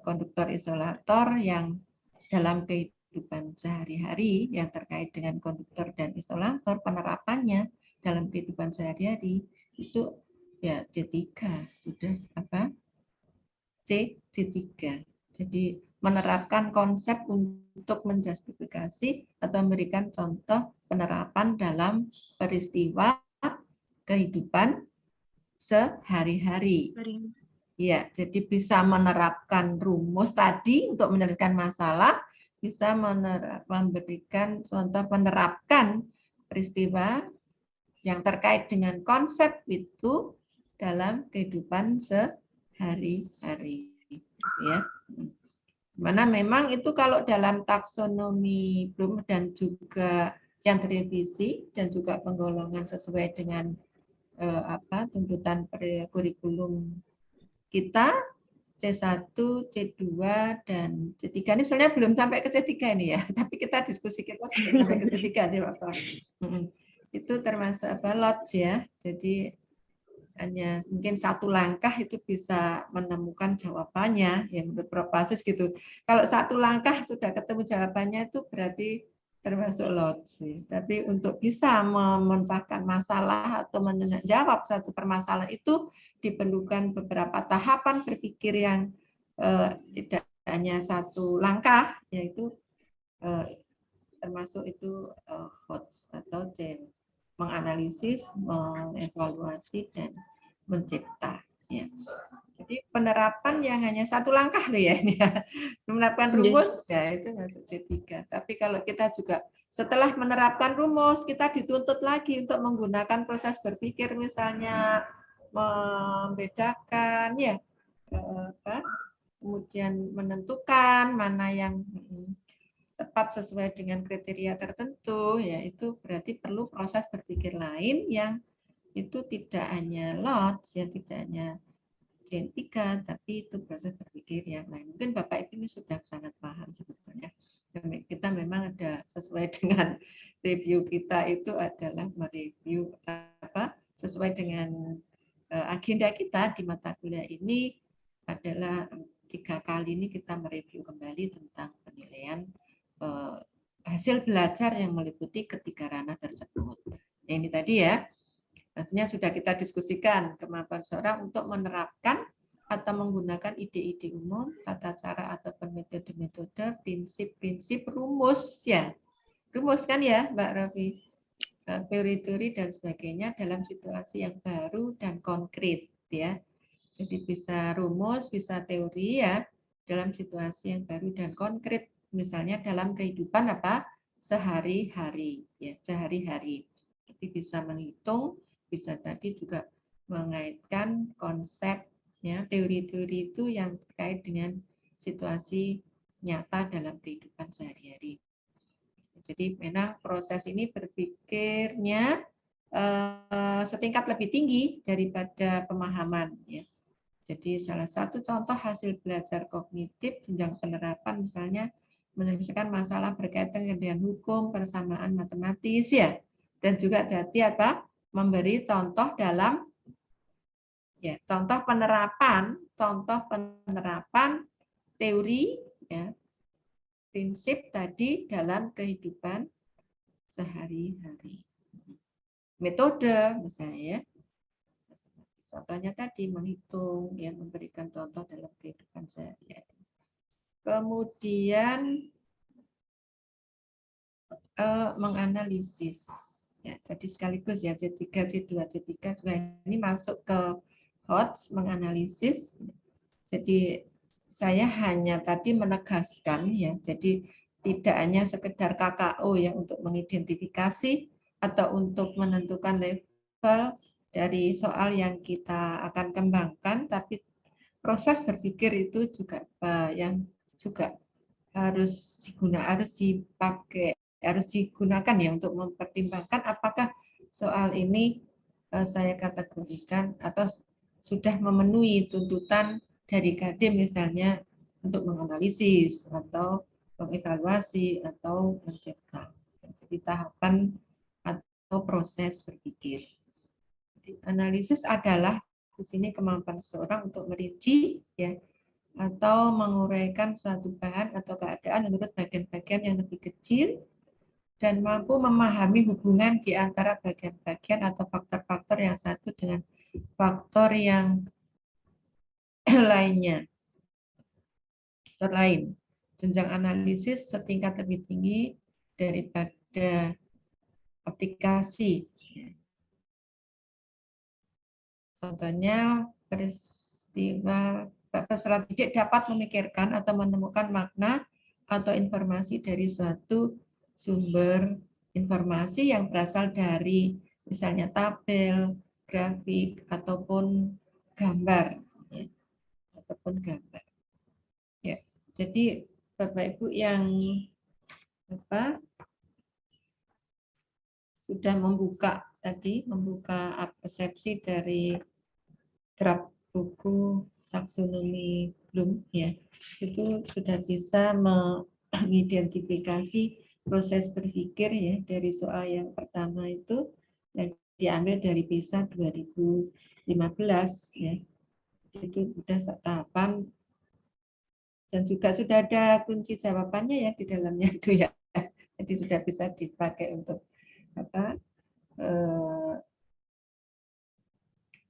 konduktor isolator yang dalam kehidupan sehari-hari yang terkait dengan konduktor dan isolator, penerapannya dalam kehidupan sehari-hari itu ya C3 sudah apa? C3. Jadi menerapkan konsep untuk menjustifikasi atau memberikan contoh penerapan dalam peristiwa kehidupan sehari-hari. Ya, jadi bisa menerapkan rumus tadi untuk menyelesaikan masalah, bisa memberikan contoh menerapkan peristiwa yang terkait dengan konsep itu dalam kehidupan sehari-hari. Ya. Mana memang itu kalau dalam taksonomi Bloom dan juga yang direvisi dan juga penggolongan sesuai dengan tuntutan kurikulum kita C1, C2 dan C3 ini sebenarnya belum sampai ke C3 ini ya, tapi kita diskusi kita sudah sampai ke C3 nih Bapak. Itu termasuk apa lodge ya. Jadi hanya mungkin satu langkah itu bisa menemukan jawabannya ya menurut Prof. Basis gitu. Kalau satu langkah sudah ketemu jawabannya itu berarti termasuk lodge. Tapi untuk bisa memecahkan masalah atau menjawab satu permasalahan itu diperlukan beberapa tahapan berpikir yang tidak hanya satu langkah, yaitu termasuk itu HOTS atau chain, menganalisis, mengevaluasi, dan mencipta. Ya. Jadi penerapan yang hanya satu langkah loh ya, ini ya. Menerapkan rumus ya itu masuk C3. Tapi kalau kita juga setelah menerapkan rumus, kita dituntut lagi untuk menggunakan proses berpikir, misalnya membedakan ya, kemudian menentukan mana yang tepat sesuai dengan kriteria tertentu, ya itu berarti perlu proses berpikir lain yang itu tidak hanya lodge, ya tidak hanya C3, tapi itu proses berpikir yang lain. Mungkin Bapak Ibu ini sudah sangat paham sebetulnya. Kita memang ada sesuai dengan review kita itu adalah mereview apa sesuai dengan agenda kita di mata kuliah ini adalah 3 kali ini kita mereview kembali tentang penilaian hasil belajar yang meliputi ketiga ranah tersebut. Nah, ini tadi ya, artinya sudah kita diskusikan kemampuan seorang untuk menerapkan atau menggunakan ide-ide umum, tata cara ataupun metode-metode, prinsip-prinsip, rumus ya, rumus kan ya Mbak Raffi, teori-teori dan sebagainya dalam situasi yang baru dan konkret ya. Jadi bisa rumus, bisa teori ya dalam situasi yang baru dan konkret, misalnya dalam kehidupan apa sehari-hari ya, sehari-hari. Jadi bisa menghitung, bisa tadi juga mengaitkan konsep ya, teori-teori itu yang terkait dengan situasi nyata dalam kehidupan sehari-hari. Jadi memang proses ini berpikirnya setingkat lebih tinggi daripada pemahaman ya. Jadi salah satu contoh hasil belajar kognitif jenjang penerapan misalnya menyelesaikan masalah berkaitan dengan hukum, persamaan matematis ya. Dan juga tadi apa? Memberi contoh dalam ya, contoh penerapan teori ya, prinsip tadi dalam kehidupan sehari-hari. Metode misalnya ya. Contohnya tadi menghitung, ya memberikan contoh dalam kehidupan sehari-hari. Kemudian menganalisis. Ya, jadi sekaligus ya C3, C2, C3 ini masuk ke HOTS menganalisis. Jadi saya hanya tadi menegaskan ya, jadi tidak hanya sekedar KKO ya untuk mengidentifikasi atau untuk menentukan level dari soal yang kita akan kembangkan, tapi proses berpikir itu juga yang juga harus digunakan ya untuk mempertimbangkan apakah soal ini saya kategorikan atau sudah memenuhi tuntutan dari Kadin misalnya untuk menganalisis atau mengevaluasi atau mencegah. Jadi tahapan atau proses berpikir. Analisis adalah di sini kemampuan seseorang untuk merinci ya atau menguraikan suatu bahan atau keadaan menurut bagian-bagian yang lebih kecil dan mampu memahami hubungan di antara bagian-bagian atau faktor-faktor yang satu dengan faktor yang lainnya. Faktor lain. Jenjang analisis setingkat lebih tinggi daripada aplikasi. Contohnya, peristiwa peserta didik dapat memikirkan atau menemukan makna atau informasi dari suatu sumber informasi yang berasal dari misalnya tabel, grafik, ataupun gambar. Ya. Ataupun gambar. Ya. Jadi Bapak Ibu yang sudah membuka tadi, membuka persepsi dari draft buku taksonomi Bloom ya, itu sudah bisa mengidentifikasi proses berpikir ya dari soal yang pertama itu yang diambil dari PISA 2015 ya, itu sudah tahapan dan juga sudah ada kunci jawabannya ya di dalamnya itu ya, jadi sudah bisa dipakai untuk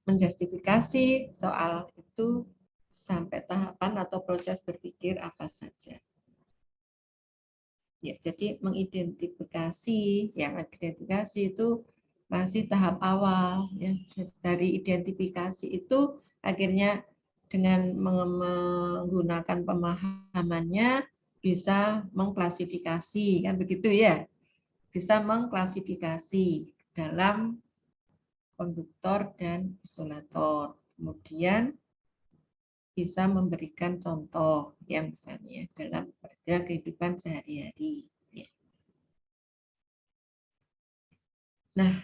menjustifikasi soal itu sampai tahapan atau proses berpikir apa saja. Ya, jadi mengidentifikasi itu masih tahap awal ya. Dari identifikasi itu akhirnya dengan menggunakan pemahamannya bisa mengklasifikasi kan begitu ya. Bisa mengklasifikasi dalam konduktor dan isolator. Kemudian bisa memberikan contoh ya misalnya dalam kehidupan sehari-hari. Nah,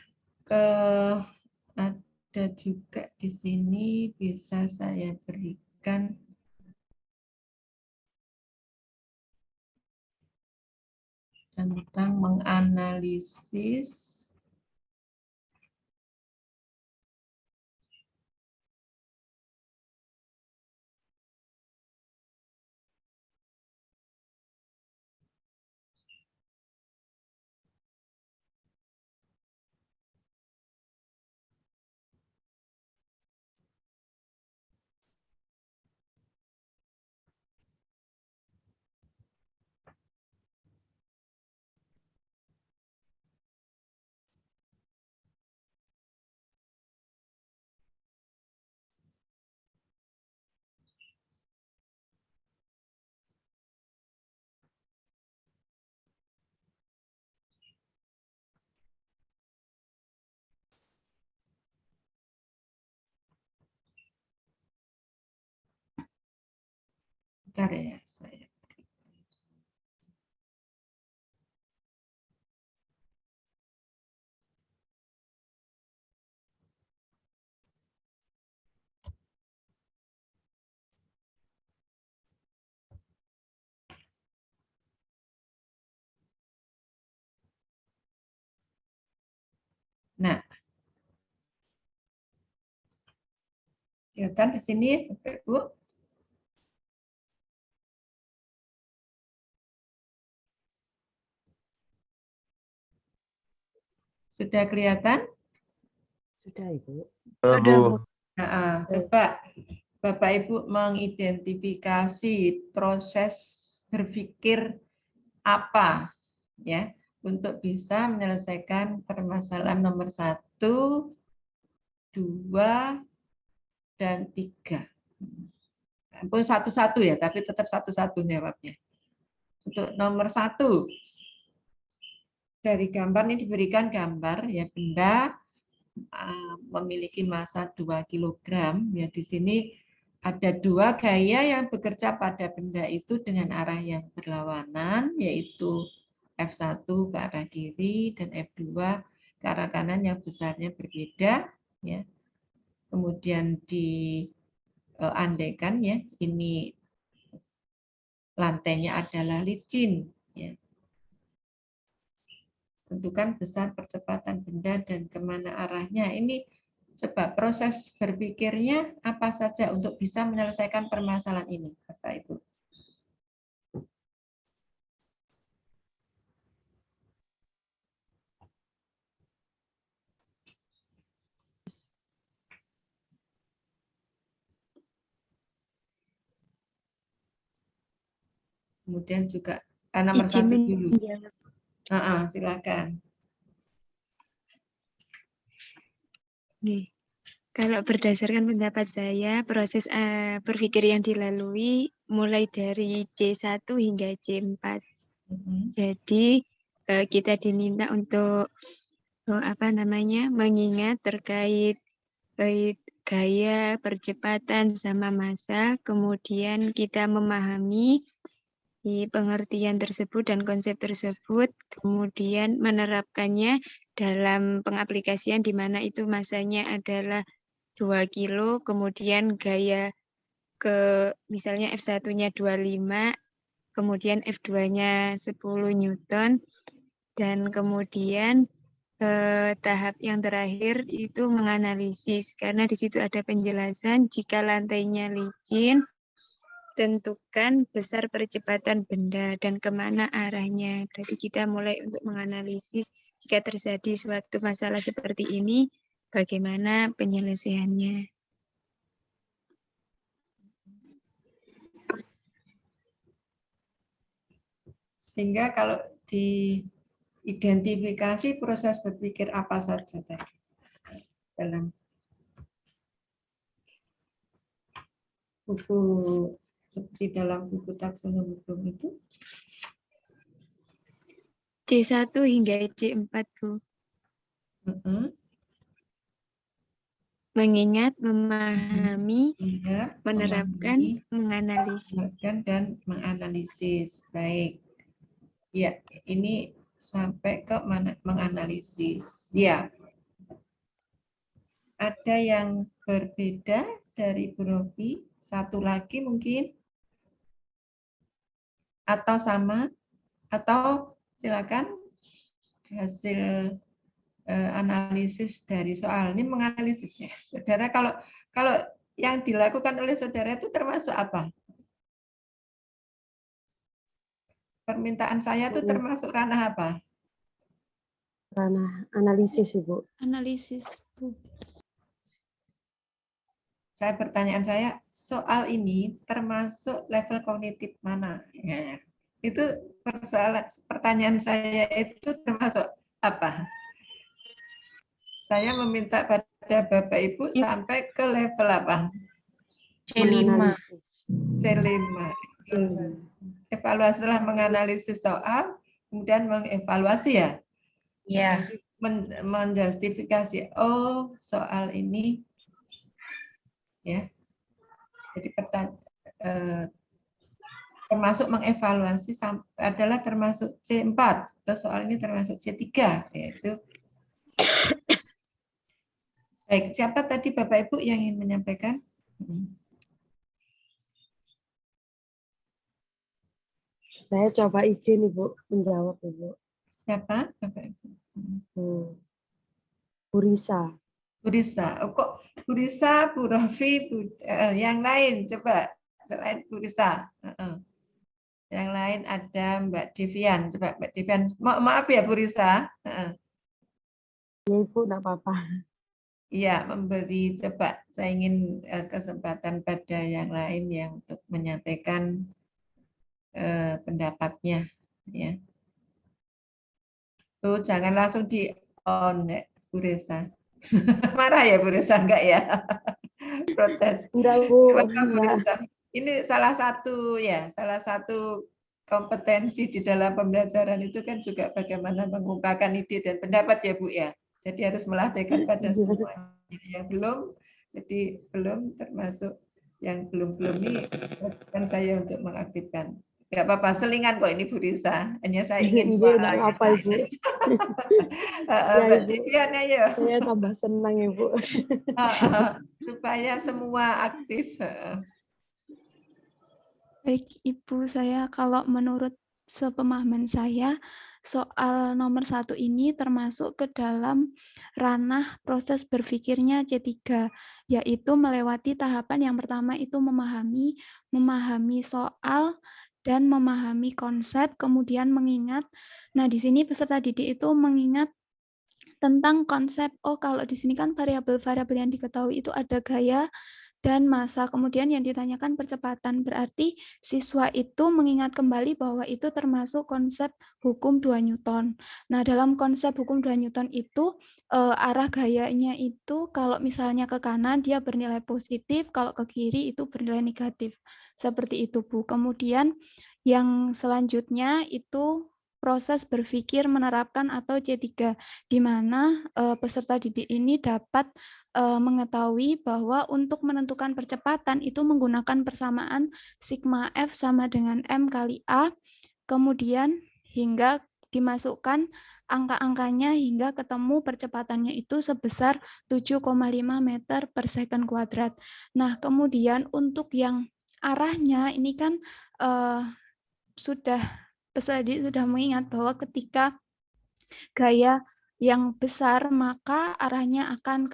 ada juga di sini bisa saya berikan tentang menganalisis Sebentar ya, saya. Nah, kelihatan di sini, Bapak Ibu. Sudah kelihatan? Sudah, Ibu. Sudah, Bu. Nah, coba Bapak Ibu mengidentifikasi proses berpikir apa ya untuk bisa menyelesaikan permasalahan nomor 1, 2, dan 3. Ampun satu-satu ya, tapi tetap satu-satu jawabnya. Untuk nomor 1, dari gambar ini diberikan gambar ya benda memiliki massa 2 kg. Ya, di sini ada 2 gaya yang bekerja pada benda itu dengan arah yang berlawanan, yaitu F1 ke arah kiri dan F2 ke arah kanan yang besarnya berbeda. Ya. Kemudian diandaikan ya, ini lantainya adalah licin. Ya. Tentukan besar percepatan benda dan kemana arahnya. Ini coba proses berpikirnya apa saja untuk bisa menyelesaikan permasalahan ini, Bapak Ibu. Kemudian juga nomor 1 dulu. Silakan. Nih, kalau berdasarkan pendapat saya, proses berpikir yang dilalui mulai dari C1 hingga C4. Jadi kita diminta untuk mengingat terkait gaya, percepatan, sama massa. Kemudian kita memahami pengertian tersebut dan konsep tersebut, kemudian menerapkannya dalam pengaplikasian di mana itu massanya adalah 2 kilo, kemudian gaya misalnya F1-nya 25, kemudian F2-nya 10 Newton, dan kemudian tahap yang terakhir itu menganalisis, karena di situ ada penjelasan jika lantainya licin, tentukan besar percepatan benda dan kemana arahnya. Berarti kita mulai untuk menganalisis jika terjadi suatu masalah seperti ini, bagaimana penyelesaiannya. Sehingga kalau diidentifikasi proses berpikir apa saja tadi dalam buku, seperti dalam buku taksonomi itu? C1 hingga C4, Bu. Mengingat, memahami, menerapkan, menganalisis. Dan menganalisis. Baik. Ya, ini sampai ke mana menganalisis. Ya. Ada yang berbeda dari Bu Rofi? Satu lagi mungkin? Atau sama? Atau silakan hasil analisis dari soal. Ini menganalisis ya. Saudara, kalau yang dilakukan oleh saudara itu termasuk apa? Permintaan saya itu termasuk ranah apa? Ranah analisis, Ibu. Analisis, Bu. Pertanyaan saya, soal ini termasuk level kognitif mana? Ya. Itu pertanyaan saya itu termasuk apa? Saya meminta pada Bapak Ibu sampai ke level apa? C5. C5. Evaluasi setelah menganalisis soal, kemudian mengevaluasi ya? Iya. Menjustifikasi, oh soal ini ya. Jadi termasuk mengevaluasi adalah termasuk C4 atau soal ini termasuk C3 yaitu. Baik, siapa tadi Bapak Ibu yang ingin menyampaikan? Saya coba izin Ibu menjawab Ibu. Siapa Bapak Ibu? Bu Risa. Bu Risa, oh, kok Bu Risa, Bu Rofi, yang lain coba selain Bu Risa. Yang lain ada Mbak Devian, coba Mbak Devian. Maaf ya Bu Risa. Ya Ibu, enggak apa-apa. Iya, memberi coba saya ingin kesempatan pada yang lain yang untuk menyampaikan pendapatnya ya. Tuh jangan langsung di on ya, Bu Risa. Marah ya Bu Risa enggak ya? Protes. Enggak Bu. Bu Risa. Ini salah satu kompetensi di dalam pembelajaran itu kan juga bagaimana mengungkapkan ide dan pendapat ya Bu ya. Jadi harus melatihkan pada semuanya. Yang belum, jadi belum termasuk yang belum ini kan saya untuk mengaktifkan. Enggak apa-apa, selingan kok ini Bu Risa. Hanya saya ingin suara. Enggak apa Ibu. Mbak Devian ayo. Saya tambah senang Ibu. Supaya semua aktif. Baik Ibu, saya kalau menurut sepemahaman saya, soal nomor 1 ini termasuk ke dalam ranah proses berpikirnya C3, yaitu melewati tahapan yang pertama itu memahami soal dan memahami konsep, kemudian mengingat. Nah, di sini peserta didik itu mengingat tentang konsep, oh kalau di sini kan variabel-variabel yang diketahui itu ada gaya dan massa. Kemudian yang ditanyakan percepatan, berarti siswa itu mengingat kembali bahwa itu termasuk konsep hukum 2 Newton. Nah, dalam konsep hukum 2 Newton itu arah gayanya itu kalau misalnya ke kanan dia bernilai positif, kalau ke kiri itu bernilai negatif. Seperti itu, Bu. Kemudian yang selanjutnya itu proses berpikir menerapkan atau C3, di mana peserta didik ini dapat mengetahui bahwa untuk menentukan percepatan itu menggunakan persamaan sigma F sama dengan M kali A, kemudian hingga dimasukkan angka-angkanya hingga ketemu percepatannya itu sebesar 7,5 meter per second kuadrat. Nah, kemudian untuk yang arahnya ini kan peserta didik sudah mengingat bahwa ketika gaya yang besar, maka arahnya akan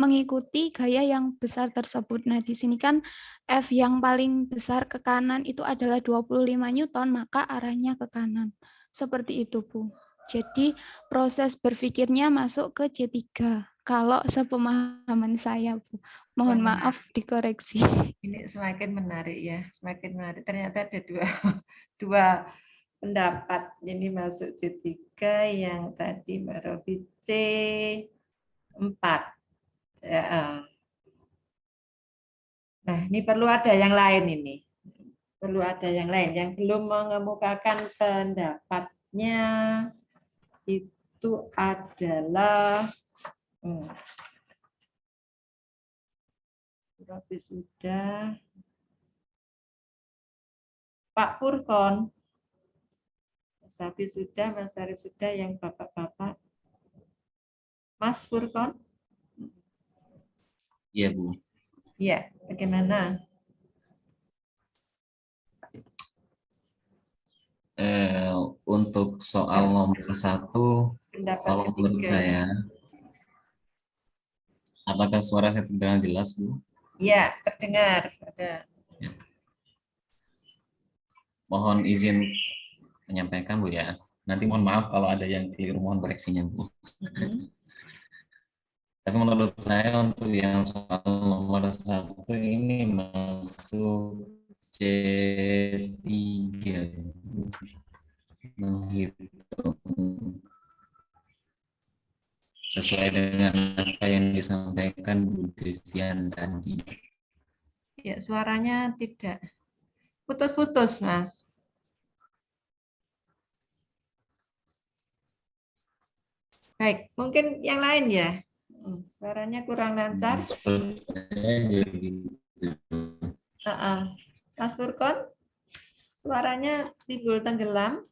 mengikuti gaya yang besar tersebut. Nah, di sini kan F yang paling besar ke kanan itu adalah 25 Newton, maka arahnya ke kanan. Seperti itu, Bu. Jadi, proses berpikirnya masuk ke C3. Kalau sepemahaman saya, Bu. Mohon maaf dikoreksi. Ini semakin menarik ya, semakin menarik. Ternyata ada dua pendapat. Ini masuk C3 yang tadi Mbak Robi C4. Ya. Nah, ini perlu ada yang lain ini. Perlu ada yang lain yang belum mengemukakan pendapatnya itu adalah Robi sudah. Pak Purkon. Sapi sudah, Mas Arif sudah, yang bapak-bapak. Mas Furkon? Iya, Bu. Iya, bagaimana? Untuk soal nomor 1, kalau menurut saya, apakah suara saya terdengar jelas, Bu? Iya, terdengar. Ada. Ya. Mohon izin menyampaikan, Bu ya. Nanti mohon maaf kalau ada yang keliru, mohon koreksinya, Bu. Tapi menurut saya untuk yang soal nomor 1 ini masuk C3. Menghitung sesuai dengan apa yang disampaikan Bu Devian tadi. Ya, suaranya tidak putus-putus, Mas. Baik, mungkin yang lain ya. Suaranya kurang lancar. Mas Furkon, Suaranya timbul tenggelam.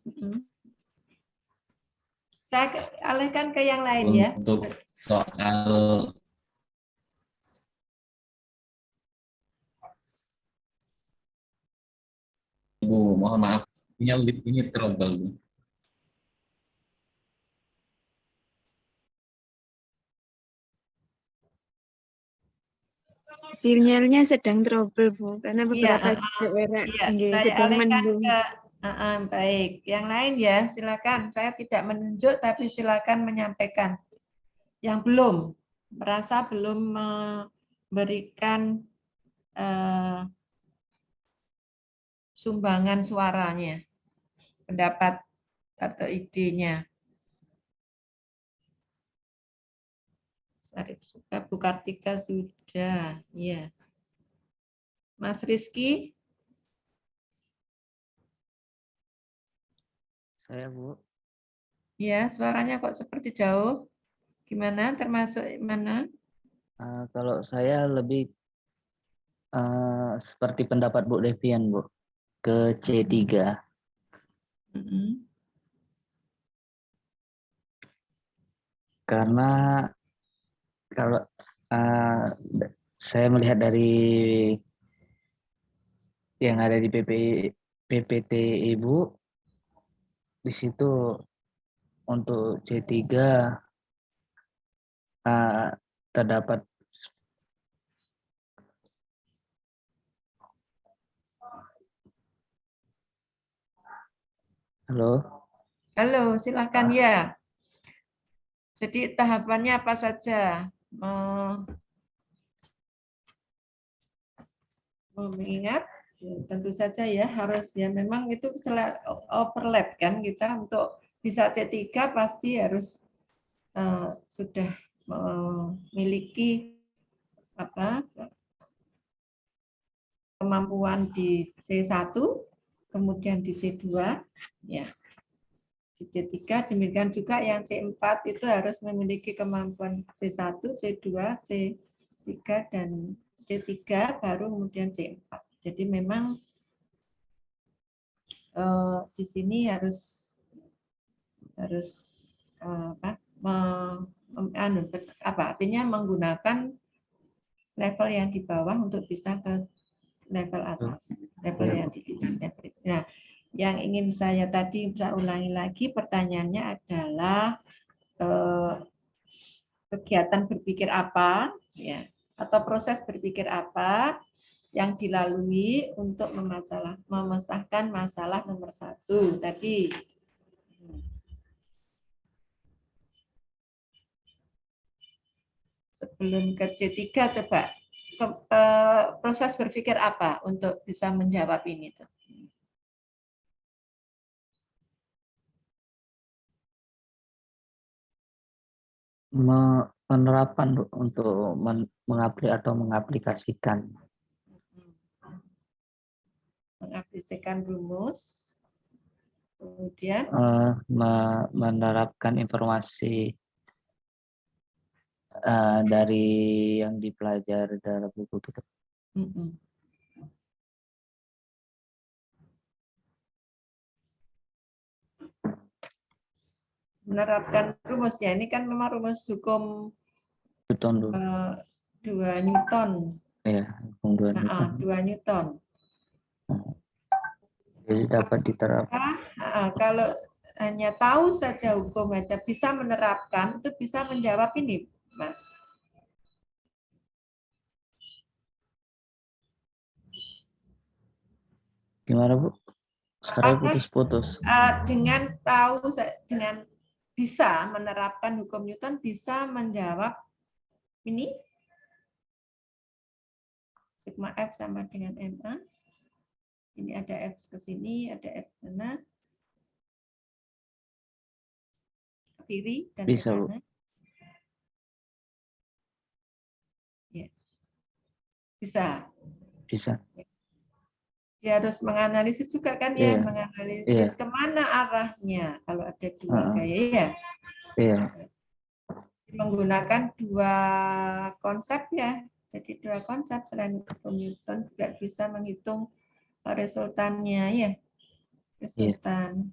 Saya alihkan ke yang lain ya. Untuk soal Bu, mohon maaf, ini trouble Bu. Sinyalnya sedang trouble Bu, karena beberapa daerah Saya sedang alihkan mendung. ke baik. Yang lain ya, silakan. Saya tidak menunjuk, tapi silakan menyampaikan. Yang belum merasa belum memberikan sumbangan suaranya, pendapat atau idenya. Sarip suka, Bu Kartika sudah, ya. Mas Rizky? Saya, Bu. Ya, suaranya kok seperti jauh. Gimana? Termasuk mana? Kalau saya lebih seperti pendapat Bu Devian, Bu, ke C3. Karena kalau saya melihat dari yang ada di PPT Ibu, di situ untuk C3 terdapat Halo, silakan ya. Jadi tahapannya apa saja? Mengingat tentu saja ya harus ya memang itu overlap kan kita untuk bisa C3 pasti harus sudah memiliki kemampuan di C1 kemudian di C2 ya. Di C3 demikian juga yang C4 itu harus memiliki kemampuan C1, C2, C3 dan C3 baru kemudian C4. Jadi memang di sini harus artinya menggunakan level yang di bawah untuk bisa ke level atas, level yang di atasnya. Nah, yang ingin saya tadi bisa ulangi lagi pertanyaannya adalah kegiatan berpikir apa ya atau proses berpikir apa yang dilalui untuk memecahkan masalah nomor 1 tadi. Sebelum ke C3 coba proses berpikir apa untuk bisa menjawab ini tuh. Menerapkan untuk mengaplikasikan rumus, kemudian menerapkan informasi dari yang dipelajari dalam buku kita. Menerapkan rumus ya, ini kan memang rumus hukum Newton 2 Newton. Ya, hukum 2 Newton. 2 Newton. Jadi dapat diterapkan. Kalau hanya tahu saja hukum aja bisa menerapkan, itu bisa menjawab ini, Mas. Gimana, Bu? Suaranya putus-putus. Dengan bisa menerapkan hukum Newton, bisa menjawab ini sigma F sama dengan MA. Ini ada F ke sini, ada F ke sana. Ke kiri dan bisa, ke kanan. Ya. Bisa. Dia harus menganalisis juga kan ya, menganalisis kemana arahnya kalau ada dua gaya ya. Menggunakan 2 konsep ya. Jadi 2 konsep selain hukum Newton juga bisa menghitung resultannya ya. kesulitan.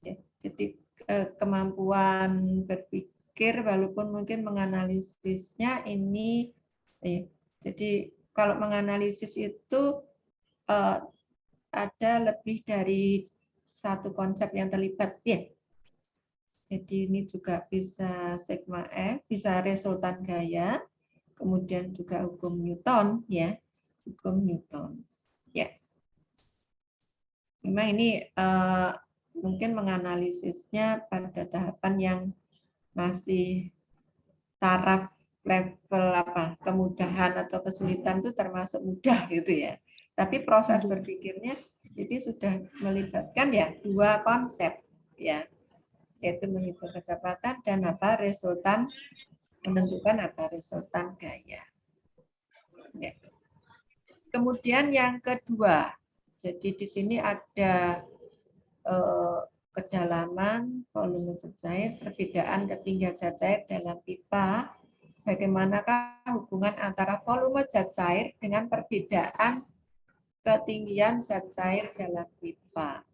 Ya, jadi kemampuan berpikir walaupun mungkin menganalisisnya ini, jadi kalau menganalisis itu ada lebih dari satu konsep yang terlibat, ya. Jadi ini juga bisa sigma F, bisa resultan gaya, kemudian juga hukum Newton, ya, hukum Newton, ya. Memang ini mungkin menganalisisnya pada tahapan yang masih taraf level apa kemudahan atau kesulitan itu termasuk mudah gitu ya. Tapi proses berpikirnya jadi sudah melibatkan ya dua konsep ya, yaitu menghitung kecepatan dan apa resultan, menentukan apa resultan gaya. Ya. Kemudian yang kedua, jadi di sini ada kedalaman, volume zat cair, perbedaan ketinggian zat cair dalam pipa. Bagaimanakah hubungan antara volume zat cair dengan perbedaan ketinggian zat cair dalam pipa?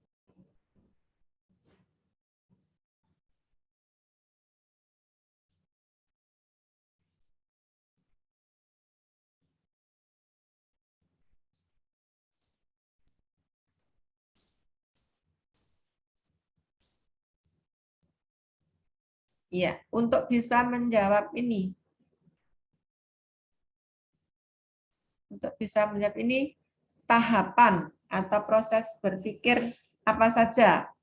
Ya, untuk bisa menjawab ini, tahapan atau proses berpikir apa saja?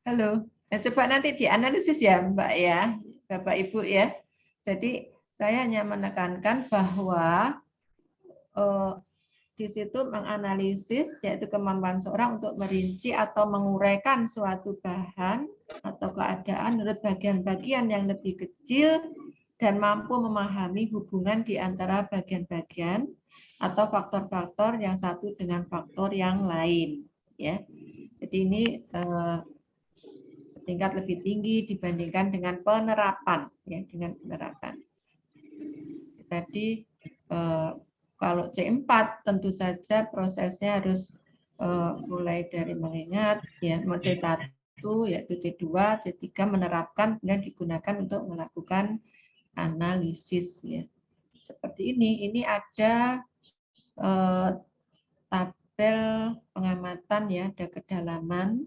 Halo, coba nanti dianalisis ya Mbak ya, Bapak Ibu ya. Jadi saya hanya menekankan bahwa di situ menganalisis yaitu kemampuan seorang untuk merinci atau menguraikan suatu bahan atau keadaan menurut bagian-bagian yang lebih kecil dan mampu memahami hubungan di antara bagian-bagian atau faktor-faktor yang satu dengan faktor yang lain ya. Jadi ini tingkat lebih tinggi dibandingkan dengan penerapan ya, dengan penerapan. Tadi kalau C4 tentu saja prosesnya harus mulai dari mengingat ya, C1 yaitu C2, C3 menerapkan dan digunakan untuk melakukan analisis ya. Seperti ini ada tabel pengamatan ya, ada kedalaman.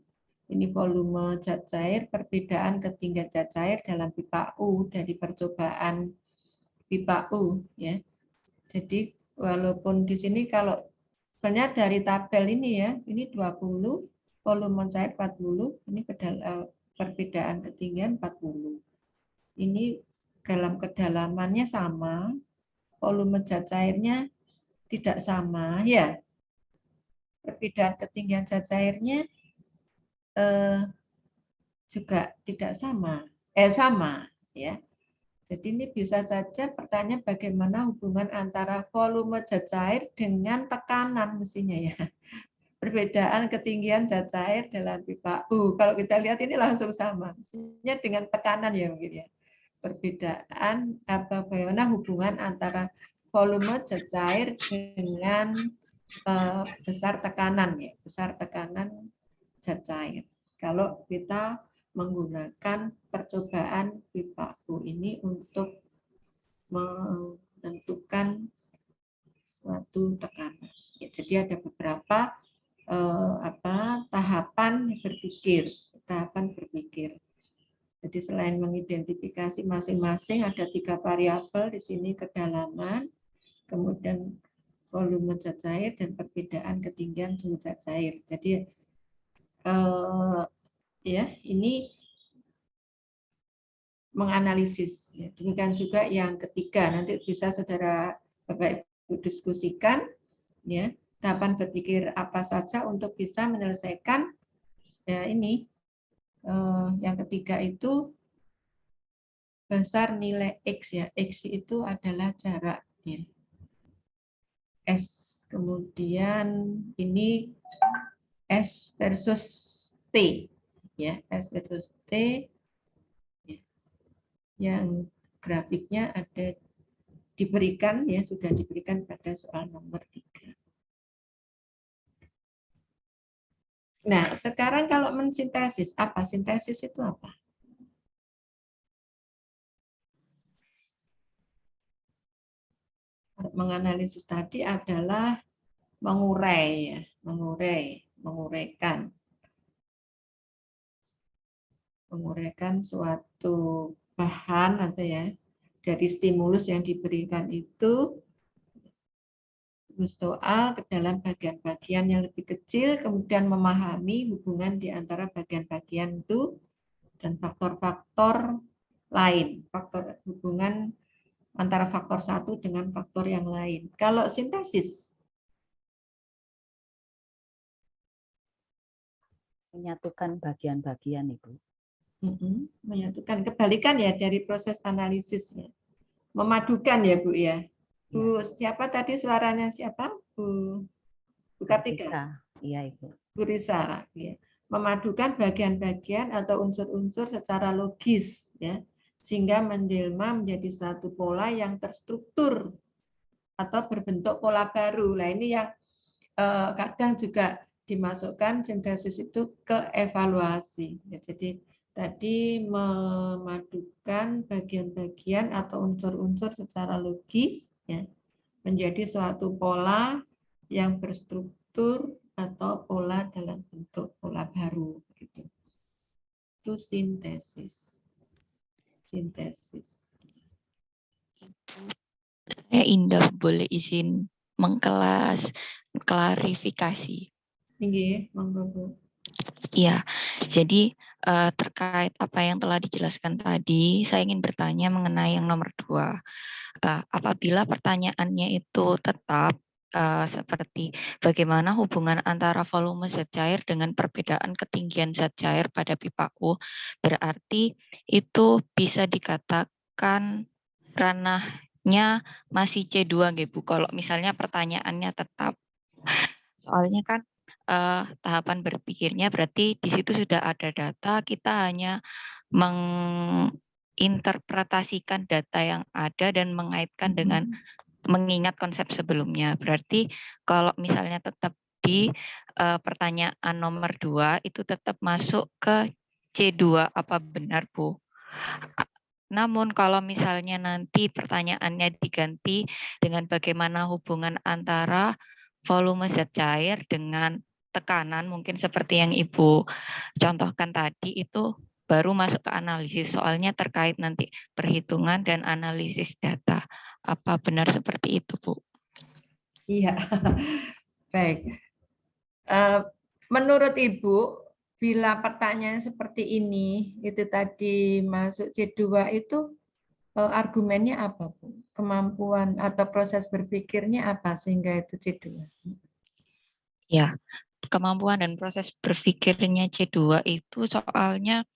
Ini volume zat cair, perbedaan ketinggian zat cair dalam pipa U dari percobaan pipa U ya. Jadi walaupun di sini kalau sebenarnya dari tabel ini ya, ini 20, volume cair 40, ini perbedaan ketinggian 40. Ini dalam kedalamannya sama, volume zat cairnya tidak sama ya. Perbedaan ketinggian zat cairnya juga tidak sama, sama ya. Jadi ini bisa saja pertanyaan bagaimana hubungan antara volume zat cair dengan tekanan mestinya ya. Perbedaan ketinggian zat cair dalam pipa U. Kalau kita lihat ini langsung sama, mestinya dengan tekanan ya mungkin ya. Perbedaan bagaimana hubungan antara volume zat cair dengan besar tekanan ya, besar tekanan zat cair. Kalau kita menggunakan percobaan pipa U ini untuk menentukan suatu tekanan. Ya, jadi ada beberapa tahapan berpikir. Jadi selain mengidentifikasi masing-masing ada 3 variabel di sini, kedalaman, kemudian volume zat cair dan perbedaan ketinggian suhu zat cair. Jadi ya ini menganalisis. Ya, demikian juga yang ketiga, nanti bisa saudara Bapak Ibu diskusikan ya, tahapan berpikir apa saja untuk bisa menyelesaikan ya ini yang ketiga itu besar nilai X ya. X itu adalah jarak ya. S, kemudian ini S versus T ya, S versus T ya. Yang grafiknya ada diberikan ya, sudah diberikan pada soal nomor 3. Nah, sekarang kalau mensintesis, apa sintesis itu apa? Menganalisis tadi adalah mengurai ya, menguraikan suatu bahan atau ya dari stimulus yang diberikan itu soal ke dalam bagian-bagian yang lebih kecil, kemudian memahami hubungan di antara bagian-bagian itu dan faktor-faktor lain, faktor hubungan antara faktor satu dengan faktor yang lain. Kalau sintesis menyatukan bagian-bagian, Ibu. Menyatukan, kebalikan ya dari proses analisisnya. Memadukan ya Bu ya. Bu siapa tadi suaranya siapa? Bu Kartika. Iya Ibu. Bu Risa ya. Memadukan bagian-bagian atau unsur-unsur secara logis ya, sehingga menjelma menjadi satu pola yang terstruktur atau berbentuk pola baru. Nah ini yang kadang juga dimasukkan sintesis itu ke evaluasi. Ya, jadi tadi memadukan bagian-bagian atau unsur-unsur secara logis ya, menjadi suatu pola yang berstruktur atau pola dalam bentuk pola baru. Gitu. Itu sintesis. Saya Indah boleh izin klarifikasi. Tinggi, monggo Bu. Iya, jadi terkait apa yang telah dijelaskan tadi, saya ingin bertanya mengenai yang nomor 2. Apabila pertanyaannya itu tetap seperti bagaimana hubungan antara volume zat cair dengan perbedaan ketinggian zat cair pada pipa U, berarti itu bisa dikatakan ranahnya masih C2 nggih Bu, kalau misalnya pertanyaannya tetap. Soalnya kan tahapan berpikirnya berarti di situ sudah ada data, kita hanya menginterpretasikan data yang ada dan mengaitkan dengan mengingat konsep sebelumnya. Berarti kalau misalnya tetap di pertanyaan nomor 2 itu tetap masuk ke C2, apa benar Bu? Namun kalau misalnya nanti pertanyaannya diganti dengan bagaimana hubungan antara volume zat cair dengan tekanan, mungkin seperti yang Ibu contohkan tadi, itu baru masuk ke analisis, soalnya terkait nanti perhitungan dan analisis data. Apa benar seperti itu, Bu? Iya, baik. Menurut Ibu, bila pertanyaan seperti ini, itu tadi masuk C2 itu argumennya apa, Bu? Kemampuan atau proses berpikirnya apa sehingga itu C2? Ya, kemampuan dan proses berpikirnya C2 itu soalnya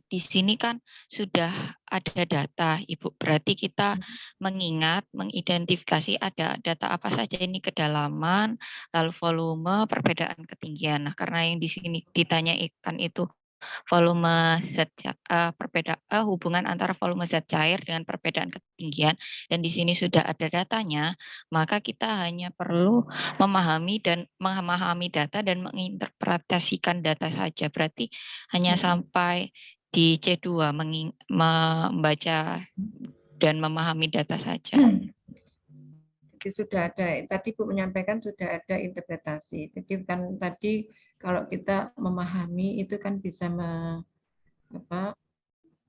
di sini kan sudah ada data, Ibu. Berarti kita mengingat, mengidentifikasi ada data apa saja ini, kedalaman, lalu volume, perbedaan ketinggian. Nah, karena yang di sini ditanyakan itu volume zat hubungan antara volume zat cair dengan perbedaan ketinggian, dan di sini sudah ada datanya, maka kita hanya perlu memahami data dan menginterpretasikan data saja. Berarti hanya sampai di C2 membaca dan memahami data saja. Jadi sudah ada, tadi Bu menyampaikan sudah ada interpretasi. Jadi kan tadi kalau kita memahami itu kan bisa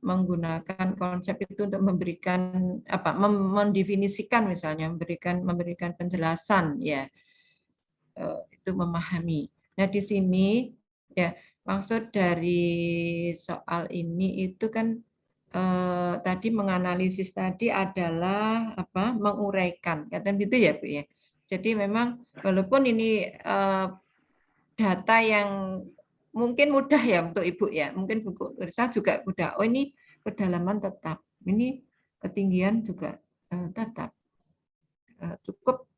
menggunakan konsep itu untuk memberikan mendefinisikan, misalnya memberikan penjelasan ya, itu memahami. Nah di sini ya maksud dari soal ini itu kan tadi menganalisis tadi adalah apa? Menguraikan, kata gitu ya Bu ya. Jadi memang walaupun ini data yang mungkin mudah ya untuk Ibu ya, mungkin Bu Irsa juga mudah. Oh ini kedalaman tetap, ini ketinggian juga tetap, cukup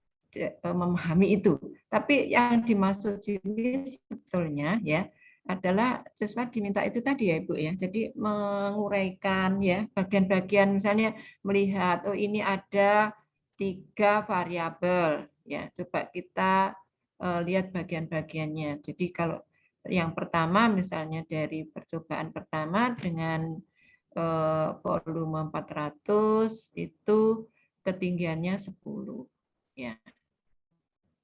memahami itu. Tapi yang dimaksud sini sebetulnya ya adalah siswa diminta itu tadi ya Ibu ya. Jadi menguraikan ya bagian-bagian, misalnya melihat oh ini ada 3 variabel ya. Coba kita lihat bagian-bagiannya. Jadi kalau yang pertama misalnya dari percobaan pertama dengan volume 400 itu ketinggiannya 10 ya.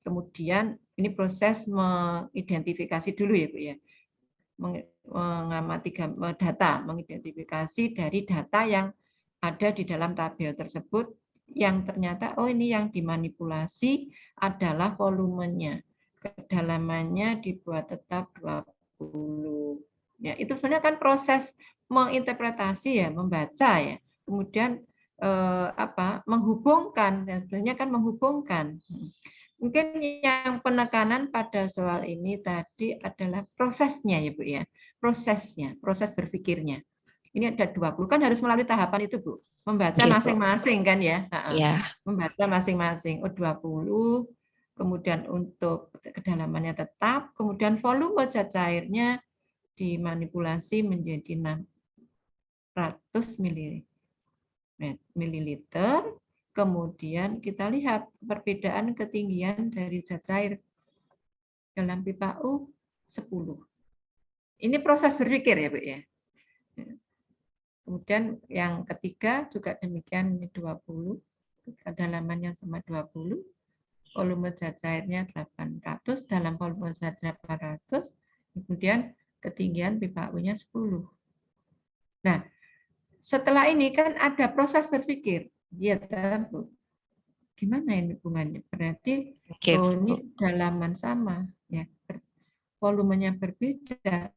Kemudian ini proses mengidentifikasi dulu ya Bu ya. Mengamati data, mengidentifikasi dari data yang ada di dalam tabel tersebut yang ternyata oh ini yang dimanipulasi adalah volumenya. Kedalamannya dibuat tetap 20. Ya, itu sebenarnya kan proses menginterpretasi ya, membaca ya. Kemudian menghubungkan, dan sebenarnya kan menghubungkan. Mungkin yang penekanan pada soal ini tadi adalah prosesnya ya Bu ya. Prosesnya, proses berpikirnya. Ini ada 20 kan harus melalui tahapan itu Bu. Membaca masing-masing kan ya. Membaca masing-masing. Oh 20, kemudian untuk kedalamannya tetap, kemudian volume zat cairnya dimanipulasi menjadi 600 mililiter. Kemudian kita lihat perbedaan ketinggian dari zat cair dalam pipa U 10. Ini proses berpikir ya Bu ya. Kemudian yang ketiga juga demikian, ini 20, kedalamannya sama 20, volume zat cairnya 800, dalam volume zat 800, kemudian ketinggian pipa U-nya 10. Nah, setelah ini kan ada proses berpikir. Ya, Bu. Gimana ini hubungannya? Berarti oh, ini dalaman sama, ya. Volumenya berbeda.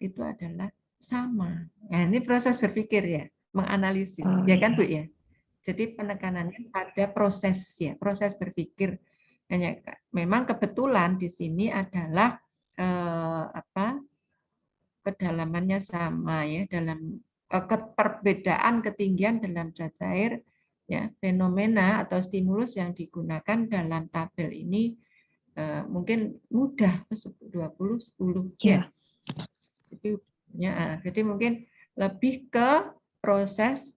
Itu adalah sama. Nah, ini proses berpikir ya, menganalisis, ya kan Bu ya. Jadi penekanannya pada proses ya, proses berpikir. Hanya memang kebetulan di sini adalah kedalamannya sama ya, dalam perbedaan ketinggian dalam zat cair ya, fenomena atau stimulus yang digunakan dalam tabel ini mungkin mudah 20 10 ya. Jadi mungkin lebih ke proses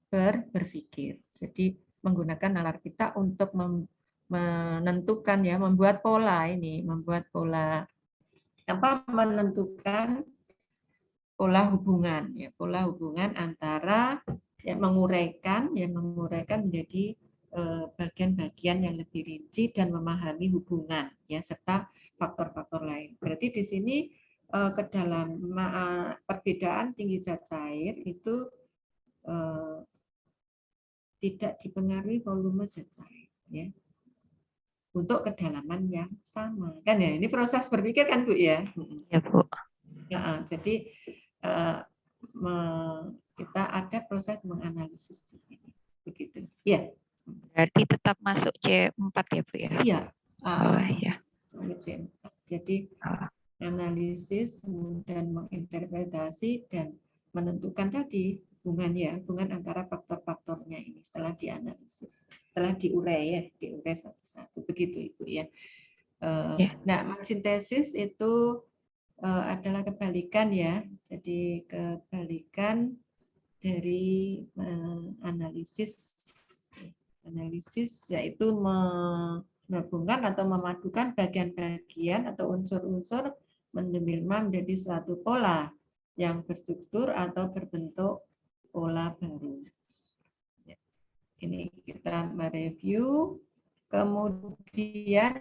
berpikir. Jadi menggunakan nalar kita untuk menentukan ya, membuat pola ini, menentukan pola hubungan ya, pola hubungan antara ya, menguraikan menjadi bagian-bagian yang lebih rinci dan memahami hubungan ya, serta faktor-faktor lain. Berarti di sini perbedaan tinggi zat cair itu tidak dipengaruhi volume zat cair ya, untuk kedalaman yang sama kan ya. Ini proses berpikir kan Bu ya. Ya Bu. Ya, jadi kita ada proses menganalisis di sini begitu ya. Berarti tetap masuk C4 ya Bu ya. Iya. Ya. C4. Jadi analisis kemudian menginterpretasi dan menentukan tadi hubungan antara faktor-faktornya ini setelah dianalisis, setelah diurai satu-satu begitu Ibu ya. Nah, sintesis itu adalah kebalikan ya. Jadi kebalikan dari analisis yaitu menggabungkan atau memadukan bagian-bagian atau unsur-unsur menjadi suatu pola yang berstruktur atau berbentuk pola baru. Ini kita mereview. Kemudian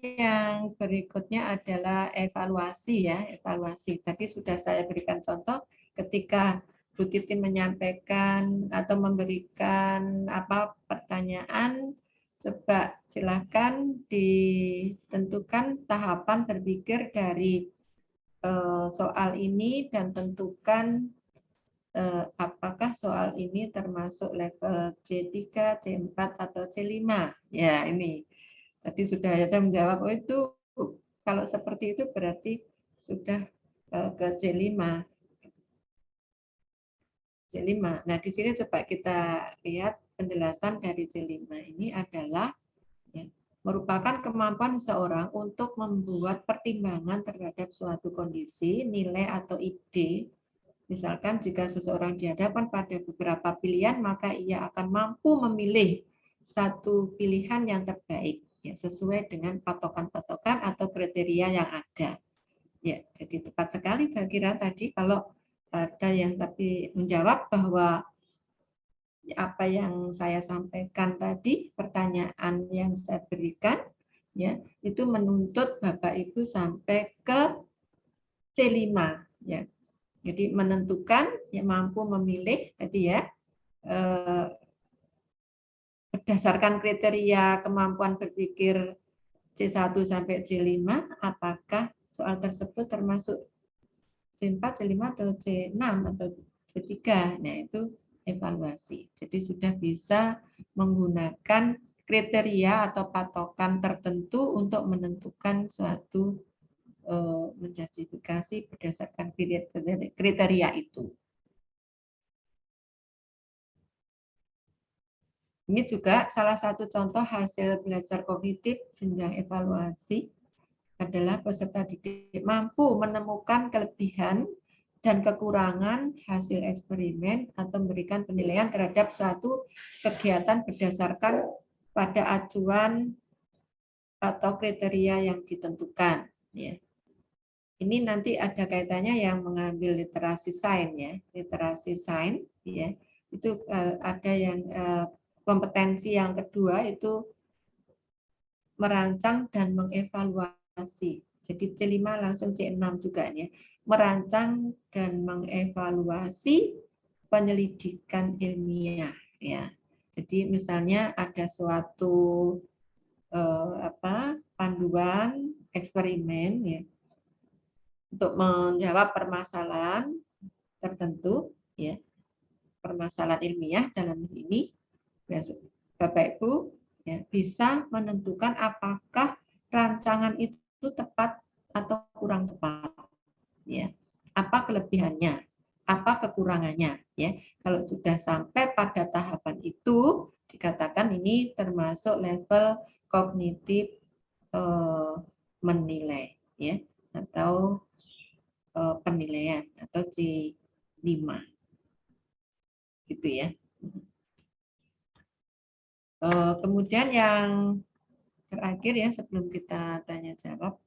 yang berikutnya adalah evaluasi ya, evaluasi. Tadi sudah saya berikan contoh ketika Bu Titin menyampaikan atau memberikan pertanyaan, coba silakan ditentukan tahapan berpikir dari soal ini dan tentukan apakah soal ini termasuk level C3, C4 atau C5. Ya, ini tadi sudah ada menjawab, oh itu kalau seperti itu berarti sudah ke C5. Nah, di sini coba kita lihat penjelasan dari C5 ini adalah ya, merupakan kemampuan seseorang untuk membuat pertimbangan terhadap suatu kondisi, nilai atau ide. Misalkan jika seseorang dihadapkan pada beberapa pilihan, maka ia akan mampu memilih satu pilihan yang terbaik ya, sesuai dengan patokan-patokan atau kriteria yang ada. Ya, jadi tepat sekali saya kira tadi kalau ada yang tapi menjawab bahwa apa yang saya sampaikan tadi, pertanyaan yang saya berikan ya, itu menuntut Bapak Ibu sampai ke C5 ya. Jadi menentukan yang mampu memilih tadi ya, berdasarkan kriteria kemampuan berpikir C1 sampai C5, apakah soal tersebut termasuk C4, C5 atau C6 atau C3. Nah, itu evaluasi. Jadi sudah bisa menggunakan kriteria atau patokan tertentu untuk menentukan suatu menjustifikasi berdasarkan kriteria itu. Ini juga salah satu contoh hasil belajar kognitif jenjang evaluasi adalah peserta didik mampu menemukan kelebihan dan kekurangan hasil eksperimen atau memberikan penilaian terhadap suatu kegiatan berdasarkan pada acuan atau kriteria yang ditentukan. Ya. Ini nanti ada kaitannya yang mengambil literasi sains ya, literasi sains ya. Itu ada yang kompetensi yang kedua itu merancang dan mengevaluasi. Jadi C5 langsung C6 juga ya. Merancang dan mengevaluasi penyelidikan ilmiah ya. Jadi misalnya ada suatu panduan eksperimen ya, untuk menjawab permasalahan tertentu ya, permasalahan ilmiah dalam ini Bapak Ibu ya, bisa menentukan apakah rancangan itu tepat atau kurang tepat ya, apa kelebihannya, apa kekurangannya ya. Kalau sudah sampai pada tahapan itu dikatakan ini termasuk level kognitif menilai ya, atau penilaian atau C5 gitu ya. Kemudian yang terakhir ya sebelum kita tanya jawab,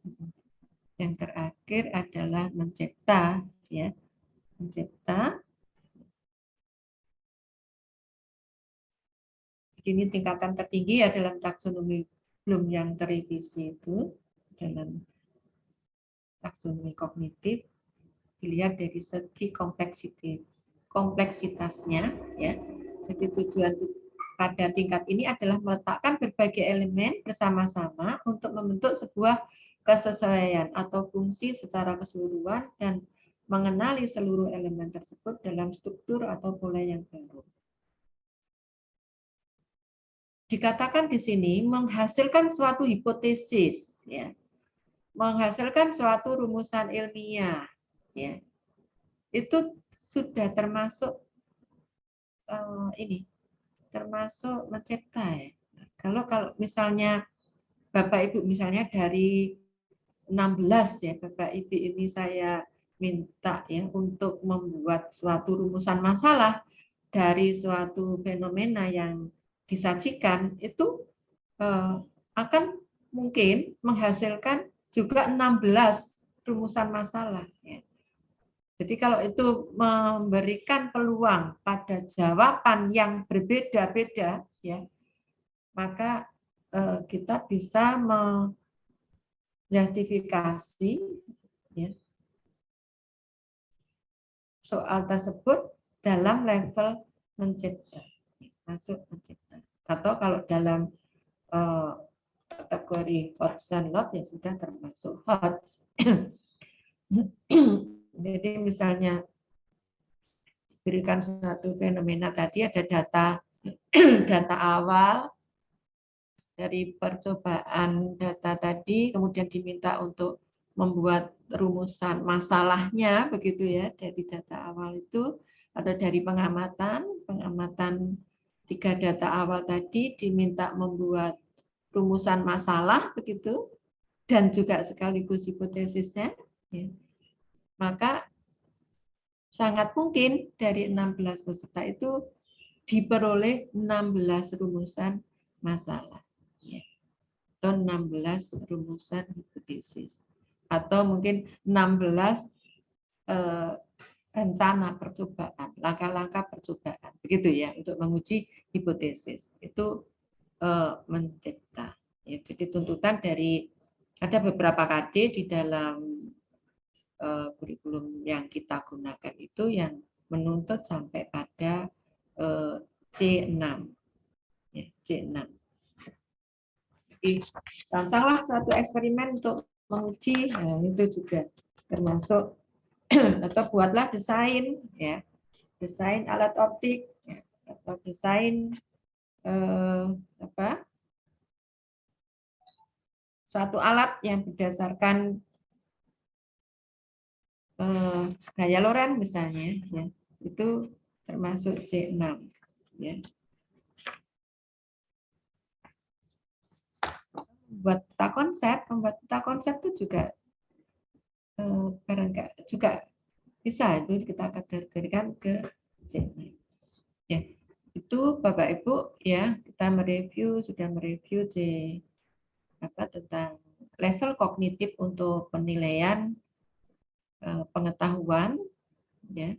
yang terakhir adalah mencipta ya, mencipta. Ini tingkatan tertinggi ya dalam taksonomi Bloom yang terrevisi itu, dalam taksonomi kognitif dilihat dari segi kompleksitasnya ya. Jadi tujuan pada tingkat ini adalah meletakkan berbagai elemen bersama-sama untuk membentuk sebuah kesesuaian atau fungsi secara keseluruhan dan mengenali seluruh elemen tersebut dalam struktur atau pola yang baru. Dikatakan di sini menghasilkan suatu hipotesis ya. Menghasilkan suatu rumusan ilmiah ya. Itu sudah termasuk ini, termasuk mencipta ya. Kalau misalnya Bapak Ibu misalnya dari 16 ya Bapak Ibu ini saya minta ya untuk membuat suatu rumusan masalah dari suatu fenomena yang disajikan, itu akan mungkin menghasilkan juga 16 rumusan masalah ya. Jadi kalau itu memberikan peluang pada jawaban yang berbeda-beda ya, maka kita bisa menjustifikasi ya, soal tersebut dalam level mencipta, masuk mencipta. Atau kalau dalam kategori hot and not ya sudah termasuk hot. Jadi misalnya berikan suatu fenomena tadi, ada data awal dari percobaan data tadi, kemudian diminta untuk membuat rumusan masalahnya, begitu ya, dari data awal itu, atau dari pengamatan 3 data awal tadi diminta membuat rumusan masalah, begitu, dan juga sekaligus hipotesisnya, ya. Maka sangat mungkin dari 16 peserta itu diperoleh 16 rumusan masalah, ya. Atau 16 rumusan hipotesis, atau mungkin 16 rencana percobaan, langkah-langkah percobaan, begitu ya, untuk menguji hipotesis. Itu mencipta. Ya, jadi tuntutan dari ada beberapa KD di dalam kurikulum yang kita gunakan itu yang menuntut sampai pada C6. Ya, C6. Jadi rancanglah suatu eksperimen untuk menguji, nah, itu juga termasuk atau buatlah desain, ya, desain alat optik, ya, atau desain suatu alat yang berdasarkan gaya Lorentz misalnya, ya, itu termasuk C6, ya. Membuat peta konsep itu juga juga bisa itu kita kategorikan ke C6. Ya, itu Bapak Ibu, ya, kita sudah mereview tentang level kognitif untuk penilaian pengetahuan, ya.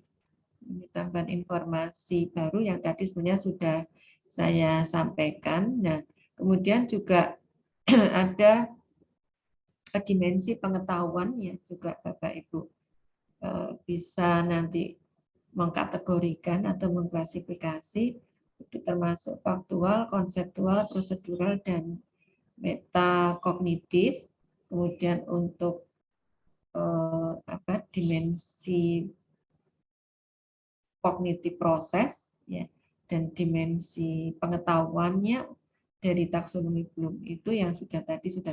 Ini tambahan informasi baru yang tadi sebenarnya sudah saya sampaikan. Nah, kemudian juga ada dimensi pengetahuan, ya, juga Bapak Ibu bisa nanti mengkategorikan atau mengklasifikasi, itu termasuk faktual, konseptual, prosedural, dan metakognitif. Kemudian untuk dimensi kognitif proses, ya, dan dimensi pengetahuannya dari taksonomi Bloom itu yang sudah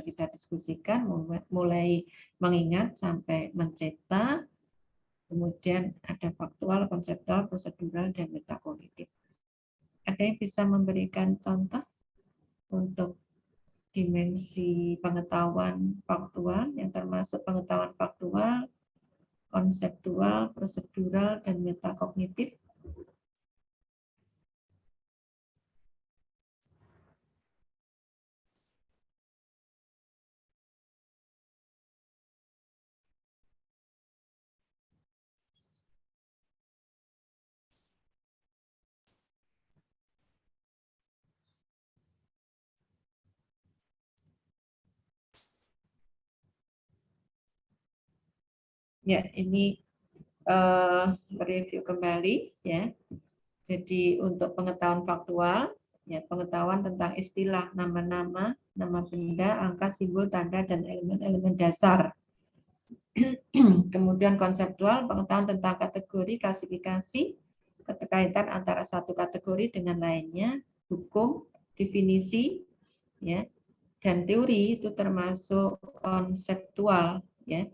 kita diskusikan, mulai mengingat sampai mencipta, kemudian ada faktual, konseptual, prosedural, dan metakognitif. Ada yang bisa memberikan contoh untuk dimensi pengetahuan faktual, yang termasuk pengetahuan faktual, konseptual, prosedural, dan metakognitif? Ya, ini mereview kembali, ya. Jadi untuk pengetahuan faktual, ya, pengetahuan tentang istilah, nama-nama, nama benda, angka, simbol, tanda, dan elemen-elemen dasar. Kemudian konseptual, pengetahuan tentang kategori, klasifikasi, keterkaitan antara satu kategori dengan lainnya, hukum, definisi, ya, dan teori itu termasuk konseptual, ya.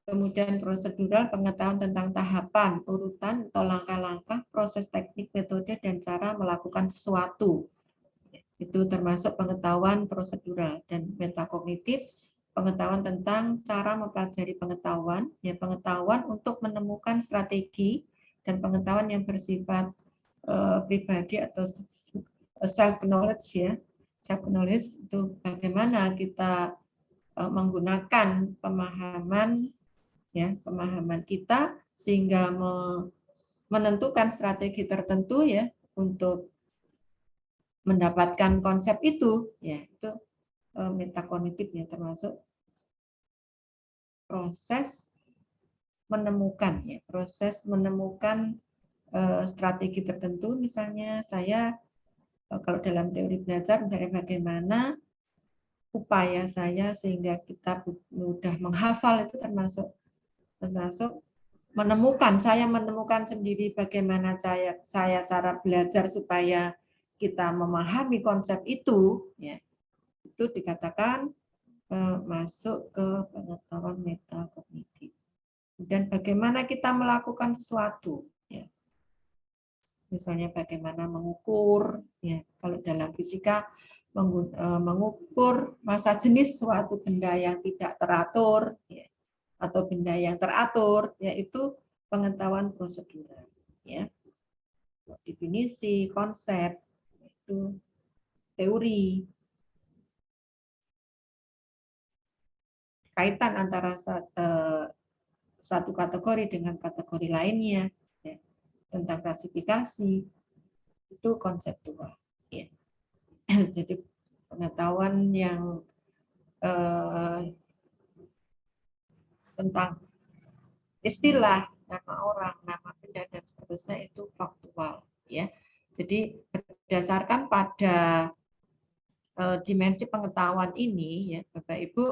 Kemudian prosedural, pengetahuan tentang tahapan, urutan atau langkah-langkah, proses teknik, metode, dan cara melakukan sesuatu. Itu termasuk pengetahuan prosedural. Dan metakognitif, pengetahuan tentang cara mempelajari pengetahuan, ya, pengetahuan untuk menemukan strategi, dan pengetahuan yang bersifat pribadi atau self knowledge, ya. Self knowledge itu bagaimana kita menggunakan pemahaman, ya, pemahaman kita sehingga menentukan strategi tertentu, ya, untuk mendapatkan konsep itu, ya, itu metakognitifnya termasuk proses menemukan, ya, proses menemukan strategi tertentu. Misalnya saya kalau dalam teori belajar misalnya bagaimana upaya saya sehingga kita mudah menghafal itu termasuk saya menemukan sendiri bagaimana saya cara belajar supaya kita memahami konsep itu, ya, itu dikatakan masuk ke pengetahuan metakognitif. Dan bagaimana kita melakukan sesuatu, ya. Misalnya bagaimana mengukur, ya, kalau dalam fisika mengukur massa jenis suatu benda yang tidak teratur, ya, atau benda yang teratur, yaitu pengetahuan prosedural, ya. Definisi, konsep, itu teori. Kaitan antara satu kategori dengan kategori lainnya, ya, tentang klasifikasi, itu konseptual, ya. Jadi pengetahuan yang tentang istilah, nama orang, nama benda, dan seterusnya itu faktual, ya. Jadi berdasarkan pada dimensi pengetahuan ini, ya, Bapak Ibu,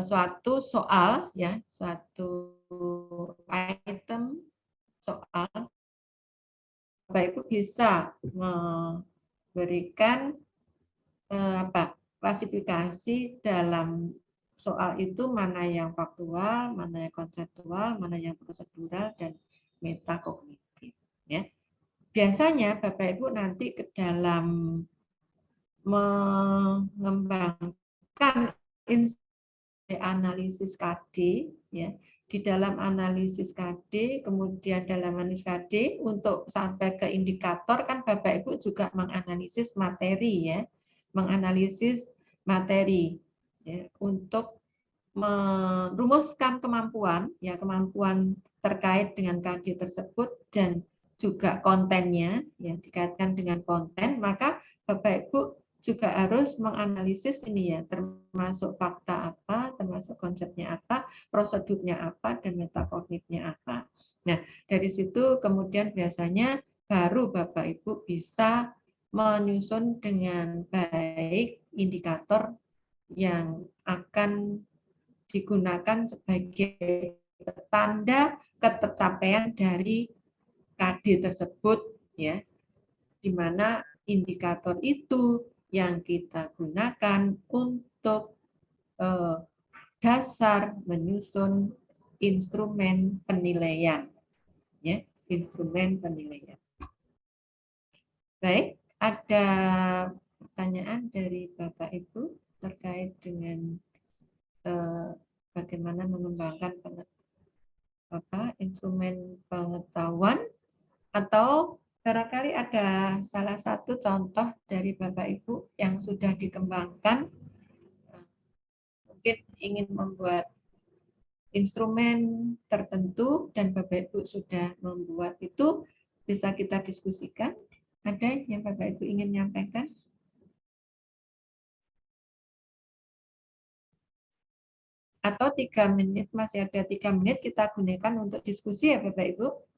suatu soal, ya, suatu item soal, Bapak Ibu bisa memberikan klasifikasi dalam soal itu mana yang faktual, mana yang konseptual, mana yang prosedural, dan metakognitif, ya. Biasanya Bapak Ibu nanti ke dalam mengembangkan analisis KD, ya, di dalam analisis KD, kemudian dalam analisis KD untuk sampai ke indikator kan Bapak Ibu juga menganalisis materi, ya, menganalisis materi, ya, untuk merumuskan kemampuan, ya, kemampuan terkait dengan KD tersebut dan juga kontennya, ya, dikaitkan dengan konten, maka Bapak Ibu juga harus menganalisis ini, ya, termasuk fakta apa, termasuk konsepnya apa, prosedurnya apa, dan metakognitifnya apa. Nah, dari situ kemudian biasanya baru Bapak Ibu bisa menyusun dengan baik indikator yang akan digunakan sebagai tanda ketercapaian dari KD tersebut, ya, di mana indikator itu yang kita gunakan untuk dasar menyusun instrumen penilaian, ya, instrumen penilaian. Baik, ada pertanyaan dari Bapak Ibu terkait dengan bagaimana mengembangkan instrumen pengetahuan, atau barangkali ada salah satu contoh dari Bapak Ibu yang sudah dikembangkan, mungkin ingin membuat instrumen tertentu dan Bapak Ibu sudah membuat itu, bisa kita diskusikan. Ada yang Bapak Ibu ingin menyampaikan? Atau 3 menit, masih ada 3 menit kita gunakan untuk diskusi, ya Bapak Ibu.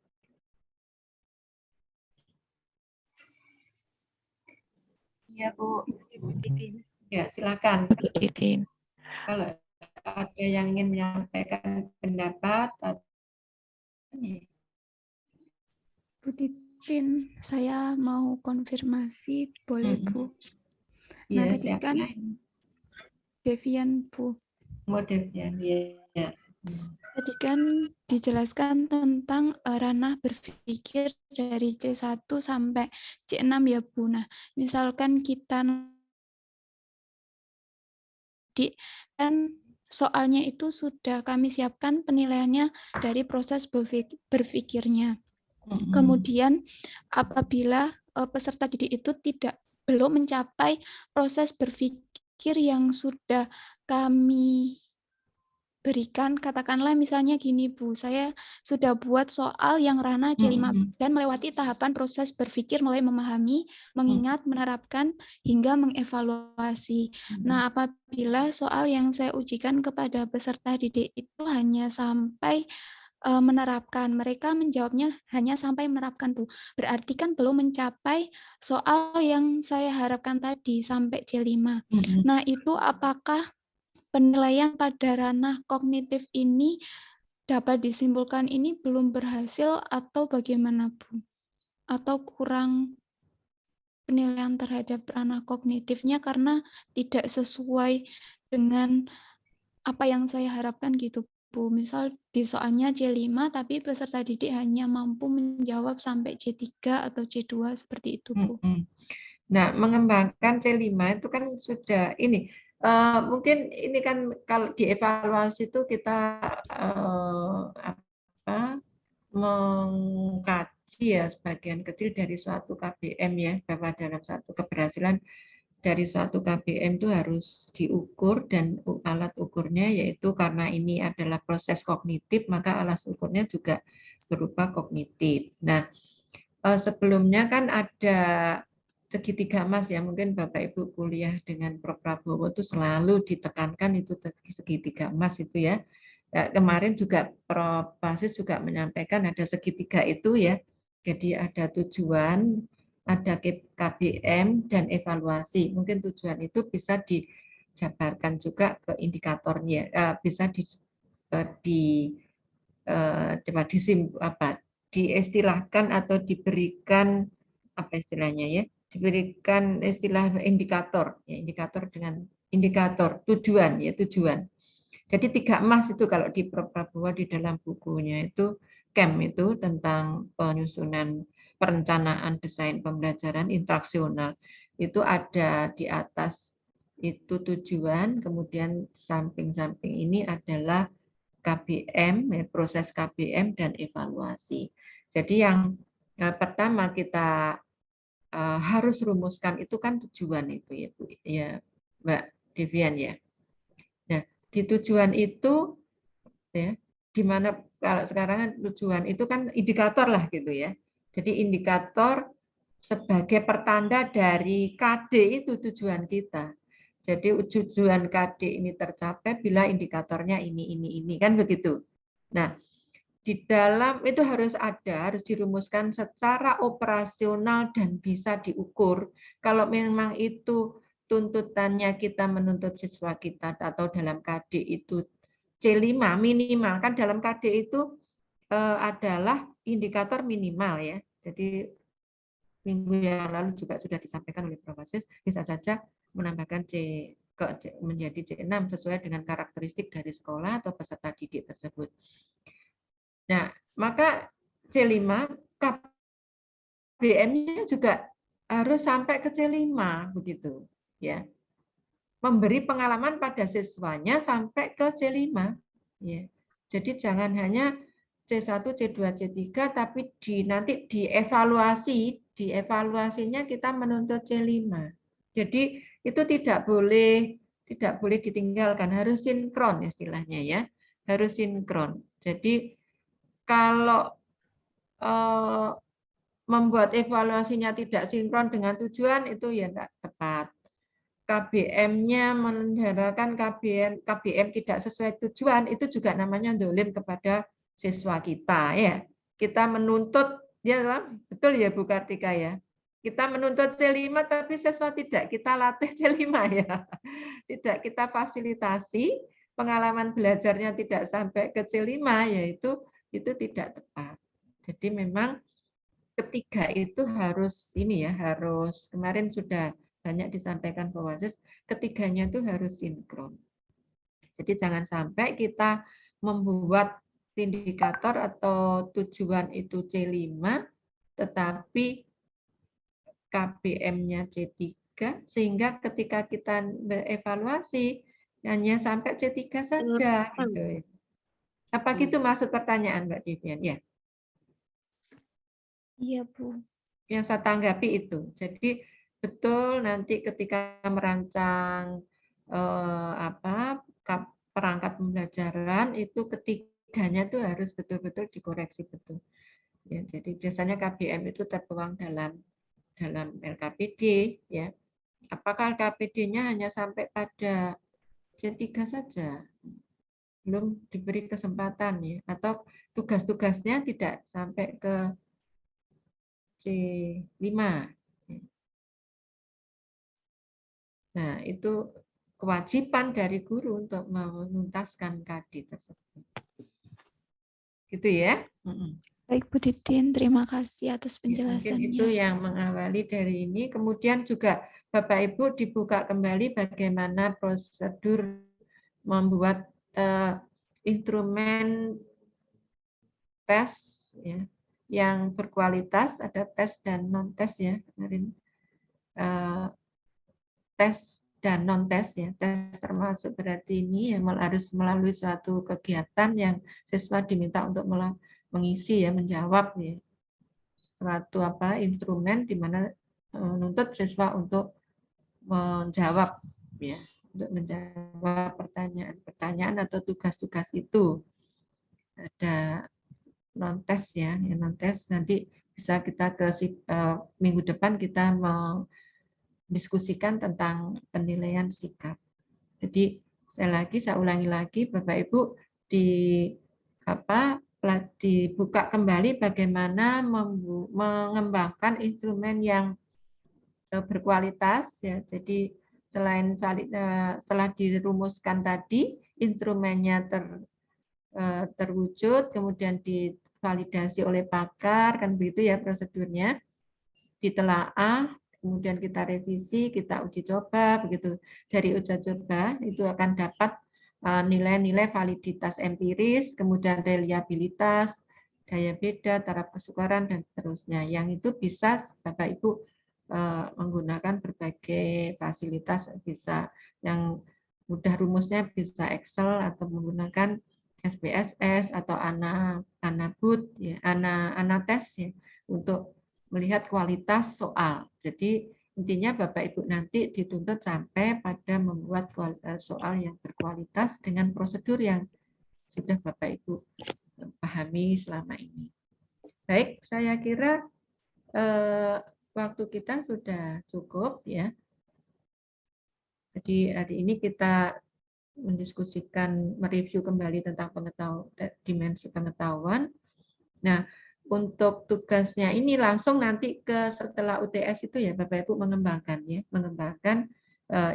Ya Bu, Ibu Titin. Ya, silakan. Bu Titin. Kalau ada yang ingin menyampaikan pendapat, Bu Titin, saya mau konfirmasi, boleh Bu? Nah, ya, tadi kan Devian, Bu. Devian, ya. Tadi kan dijelaskan tentang ranah berpikir dari C1 sampai C6, ya Bu. Nah, misalkan kita kan soalnya itu sudah kami siapkan penilaiannya dari proses berpikirnya. Kemudian apabila peserta didik itu belum mencapai proses berpikir yang sudah kami berikan, katakanlah misalnya gini Bu, saya sudah buat soal yang ranah C5 dan melewati tahapan proses berpikir mulai memahami, mengingat, menerapkan, hingga mengevaluasi. Nah, apabila soal yang saya ujikan kepada peserta didik itu hanya sampai menerapkan. Mereka menjawabnya hanya sampai menerapkan tuh. Berarti kan belum mencapai soal yang saya harapkan tadi sampai C5. Nah, itu apakah penilaian pada ranah kognitif ini dapat disimpulkan ini belum berhasil atau bagaimana, Bu? Atau kurang penilaian terhadap ranah kognitifnya karena tidak sesuai dengan apa yang saya harapkan gitu, Bu. Misal di soalnya C5 tapi peserta didik hanya mampu menjawab sampai C3 atau C2 seperti itu, Bu. Nah, mengembangkan C5 itu kan sudah ini mungkin ini kan kalau dievaluasi itu kita mengkaji ya sebagian kecil dari suatu KBM ya, bahwa dalam satu keberhasilan dari suatu KBM itu harus diukur dan alat ukurnya yaitu karena ini adalah proses kognitif maka alat ukurnya juga berupa kognitif. Nah, sebelumnya kan ada segitiga emas ya, mungkin Bapak Ibu kuliah dengan Prof. Prabowo itu selalu ditekankan itu segitiga emas itu ya. Kemarin juga Prof. Basis juga menyampaikan ada segitiga itu ya. Jadi ada tujuan, ada KBM dan evaluasi. Mungkin tujuan itu bisa dijabarkan juga ke indikatornya, bisa diistilahkan atau diberikan apa istilahnya ya, diberikan istilah indikator ya, indikator dengan indikator tujuan ya, tujuan. Jadi 3 emas itu kalau di Prof. Prabowo di dalam bukunya itu CAM itu tentang penyusunan perencanaan desain pembelajaran interaksional itu ada di atas itu tujuan, kemudian samping-samping ini adalah KBM, proses KBM dan evaluasi. Jadi yang pertama kita harus rumuskan itu kan tujuan itu ya Bu, ya Mbak Devian ya. Nah, di tujuan itu ya, di mana kalau sekarang kan tujuan itu kan indikator lah gitu ya. Jadi indikator sebagai pertanda dari KD itu tujuan kita. Jadi tujuan KD ini tercapai bila indikatornya ini kan begitu. Nah, di dalam itu harus dirumuskan secara operasional dan bisa diukur. Kalau memang itu tuntutannya kita menuntut siswa kita atau dalam KD itu C5 minimal, kan dalam KD itu adalah indikator minimal ya. Jadi minggu yang lalu juga sudah disampaikan oleh Prof. Basis, bisa saja menambahkan menjadi C6 sesuai dengan karakteristik dari sekolah atau peserta didik tersebut. Nah, maka C5 KBM-nya juga harus sampai ke C5 begitu ya. Memberi pengalaman pada siswanya sampai ke C5 ya. Jadi jangan hanya C1, C2, C3 tapi nanti dievaluasinya kita menuntut C5. Jadi itu tidak boleh ditinggalkan, harus sinkron istilahnya ya. Harus sinkron. Jadi kalau membuat evaluasinya tidak sinkron dengan tujuan itu ya tidak tepat. KBM-nya mengharapkan KBM tidak sesuai tujuan itu juga namanya dolim kepada siswa kita ya. Kita menuntut ya betul ya Bu Kartika ya. Kita menuntut C5 tapi siswa tidak kita latih C5 ya. Tidak kita fasilitasi, pengalaman belajarnya tidak sampai ke C5 yaitu itu tidak tepat. Jadi memang ketiga itu harus ini ya, harus kemarin sudah banyak disampaikan Pak Wasis, ketiganya itu harus sinkron. Jadi jangan sampai kita membuat indikator atau tujuan itu C5, tetapi KBM-nya C3, sehingga ketika kita berevaluasi hanya sampai C3 saja. Gitu. Apa gitu maksud pertanyaan Mbak Devian? Ya. Iya, Bu. Yang saya tanggapi itu. Jadi betul nanti ketika merancang perangkat pembelajaran itu ketiganya itu harus betul-betul dikoreksi betul. Ya, jadi biasanya KBM itu tertuang dalam LKPD ya. Apakah LKPD-nya hanya sampai pada C3 saja? belum diberi kesempatan ya, atau tugas-tugasnya tidak sampai ke C5. Nah, itu kewajiban dari guru untuk menuntaskan KD tersebut. Gitu ya. Baik Bu Titin, terima kasih atas Mungkin itu penjelasannya. yang mengawali dari ini. Kemudian juga Bapak Ibu dibuka kembali bagaimana prosedur membuat instrumen tes ya, yang berkualitas, ada tes dan non tes ya kemarin. Tes dan non tes ya. Tes termasuk berarti ini ya, harus melalui suatu kegiatan yang siswa diminta untuk mengisi ya, menjawab ya. Suatu instrumen di mana menuntut siswa untuk menjawab ya, untuk menjawab pertanyaan-pertanyaan atau tugas-tugas itu. Ada non tes ya, non tes nanti bisa kita ke minggu depan kita mendiskusikan tentang penilaian sikap. Jadi saya ulangi lagi Bapak Ibu dibuka kembali bagaimana mengembangkan instrumen yang berkualitas ya. Jadi selain setelah dirumuskan tadi instrumennya terwujud, kemudian divalidasi oleh pakar, kan begitu ya prosedurnya, ditelaah, kemudian kita revisi, kita uji coba, begitu. Dari uji coba itu akan dapat nilai-nilai validitas empiris, kemudian reliabilitas, daya beda, taraf kesukaran, dan seterusnya. Yang itu bisa Bapak Ibu menggunakan berbagai fasilitas, bisa yang mudah rumusnya bisa Excel atau menggunakan SPSS atau Anabut ya, Anates ya, untuk melihat kualitas soal. Jadi intinya Bapak Ibu nanti dituntut sampai pada membuat soal yang berkualitas dengan prosedur yang sudah Bapak Ibu pahami selama ini. Baik, saya kira waktu kita sudah cukup ya. Jadi hari ini kita mendiskusikan, mereview kembali tentang dimensi pengetahuan. Nah, untuk tugasnya ini langsung nanti setelah UTS itu ya Bapak Ibu mengembangkan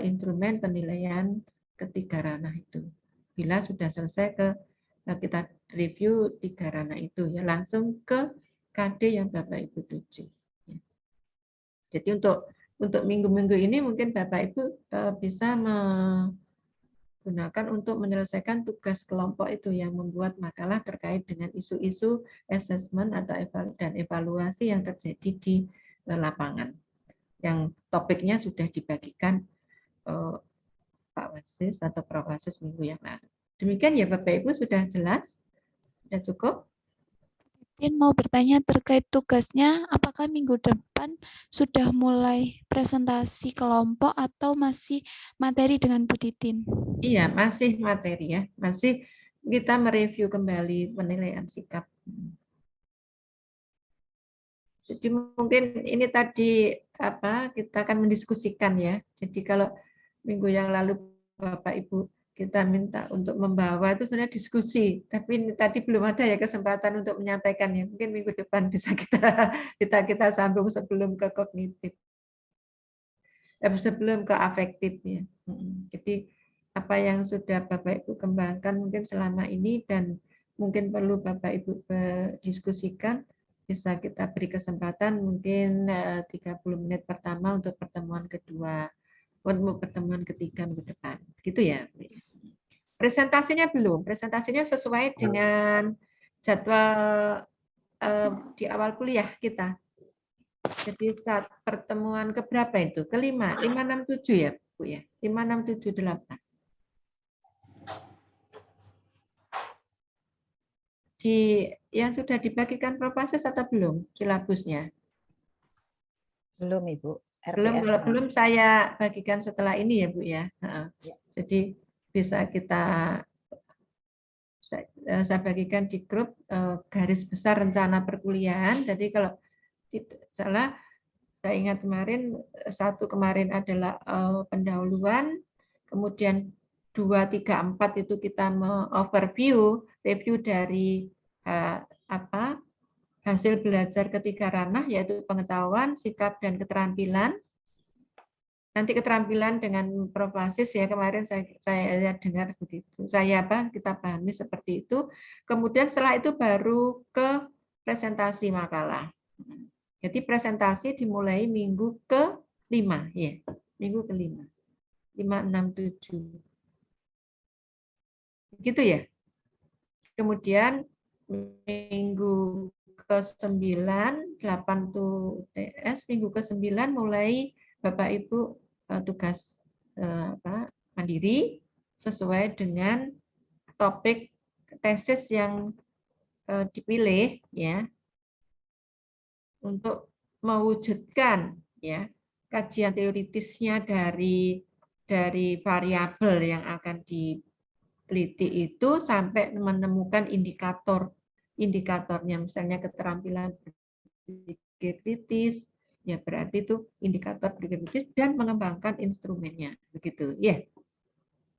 instrumen penilaian ketiga ranah itu. Bila sudah selesai kita review 3 ranah itu ya, langsung ke KD yang Bapak Ibu tuju. Jadi untuk minggu-minggu ini mungkin Bapak Ibu bisa gunakan untuk menyelesaikan tugas kelompok itu yang membuat makalah terkait dengan isu-isu assessment atau evaluasi yang terjadi di lapangan. Yang topiknya sudah dibagikan Pak Wasis atau Prof. Wasis minggu yang lalu. Demikian ya Bapak Ibu, sudah jelas? Sudah cukup? Mau bertanya terkait tugasnya, apakah minggu depan sudah mulai presentasi kelompok atau masih materi dengan Bu Titin? Iya, masih materi ya. Masih kita mereview kembali penilaian sikap. Jadi mungkin ini tadi kita akan mendiskusikan ya. Jadi kalau minggu yang lalu Bapak Ibu kita minta untuk membawa itu sebenarnya diskusi, tapi ini tadi belum ada ya kesempatan untuk menyampaikannya. Mungkin minggu depan bisa kita sambung sebelum ke kognitif, sebelum ke afektif ya. Jadi apa yang sudah Bapak Ibu kembangkan mungkin selama ini dan mungkin perlu Bapak Ibu diskusikan, bisa kita beri kesempatan mungkin 30 menit pertama untuk pertemuan kedua, untuk pertemuan ketiga minggu depan. Gitu ya. Presentasinya belum. Presentasinya sesuai dengan jadwal di awal kuliah kita. Jadi saat pertemuan keberapa itu? Kelima, 567 ya, Bu ya. 5678. Yang sudah dibagikan Prof. Wasis atau belum silabusnya? Belum Ibu. Belum saya bagikan setelah ini ya Bu ya. Jadi bisa saya bagikan di grup garis besar rencana perkuliahan. Jadi kalau tidak salah, saya ingat kemarin adalah pendahuluan, kemudian 2, 3, 4 itu kita overview, review dari hasil belajar ketiga ranah, yaitu pengetahuan, sikap, dan keterampilan. Nanti keterampilan dengan profasis ya, kemarin saya dengar begitu. Kita pahami seperti itu. Kemudian setelah itu baru ke presentasi makalah. Jadi presentasi dimulai minggu ke-5 ya. Minggu ke-5. 5, 6, 7. Gitu ya. Kemudian minggu ke-9, 8 tuh TS, minggu ke-9 mulai Bapak Ibu tugas mandiri sesuai dengan topik tesis yang dipilih ya, untuk mewujudkan ya kajian teoritisnya dari variabel yang akan diteliti itu sampai menemukan indikatornya, misalnya keterampilan berpikir kritis, ya berarti itu indikator berpikir kritis dan mengembangkan instrumennya, begitu ya.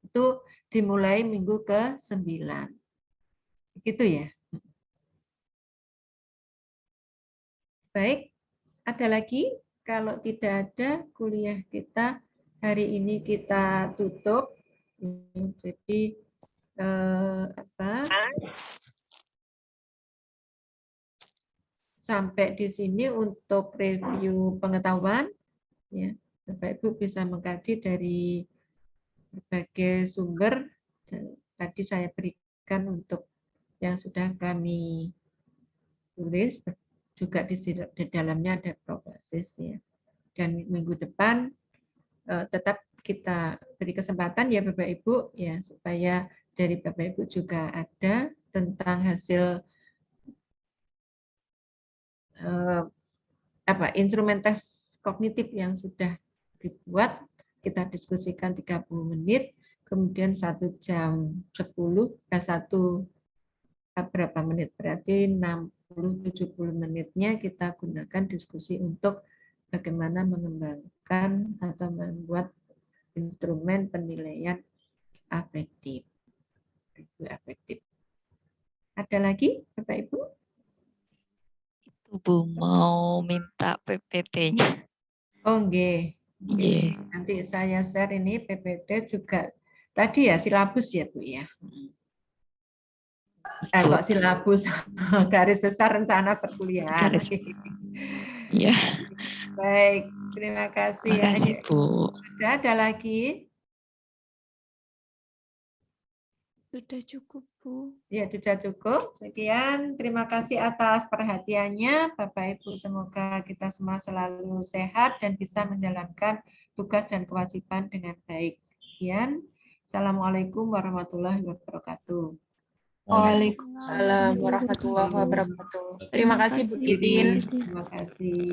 Itu dimulai minggu ke-9, begitu ya. Baik, ada lagi? Kalau tidak ada, kuliah kita hari ini kita tutup. Jadi sampai di sini untuk review pengetahuan. Ya, Bapak Ibu bisa mengkaji dari berbagai sumber. Tadi saya berikan untuk yang sudah kami tulis. Juga di dalamnya ada profasis ya. Dan minggu depan tetap kita beri kesempatan ya Bapak Ibu ya, supaya dari Bapak Ibu juga ada tentang hasil instrumen tes kognitif yang sudah dibuat, kita diskusikan 30 menit, kemudian 1 jam 10 berapa menit, berarti 60-70 menitnya kita gunakan diskusi untuk bagaimana mengembangkan atau membuat instrumen penilaian afektif. Ada lagi Bapak Ibu? Itu Bu, mau minta PPT-nya. Oh nggih. Nanti saya share ini PPT juga. Tadi ya silabus ya Bu ya. Kok silabus, garis besar rencana perkuliahan. Iya. Baik, terima kasih. Terima kasih, Bu. Sudah ada lagi? Sudah cukup, Bu. Ya, sudah cukup. Sekian, terima kasih atas perhatiannya. Bapak Ibu, semoga kita semua selalu sehat dan bisa menjalankan tugas dan kewajiban dengan baik. Sekian. Assalamualaikum warahmatullahi wabarakatuh. Waalaikumsalam warahmatullahi wabarakatuh. Terima kasih Bu Titin. Terima kasih.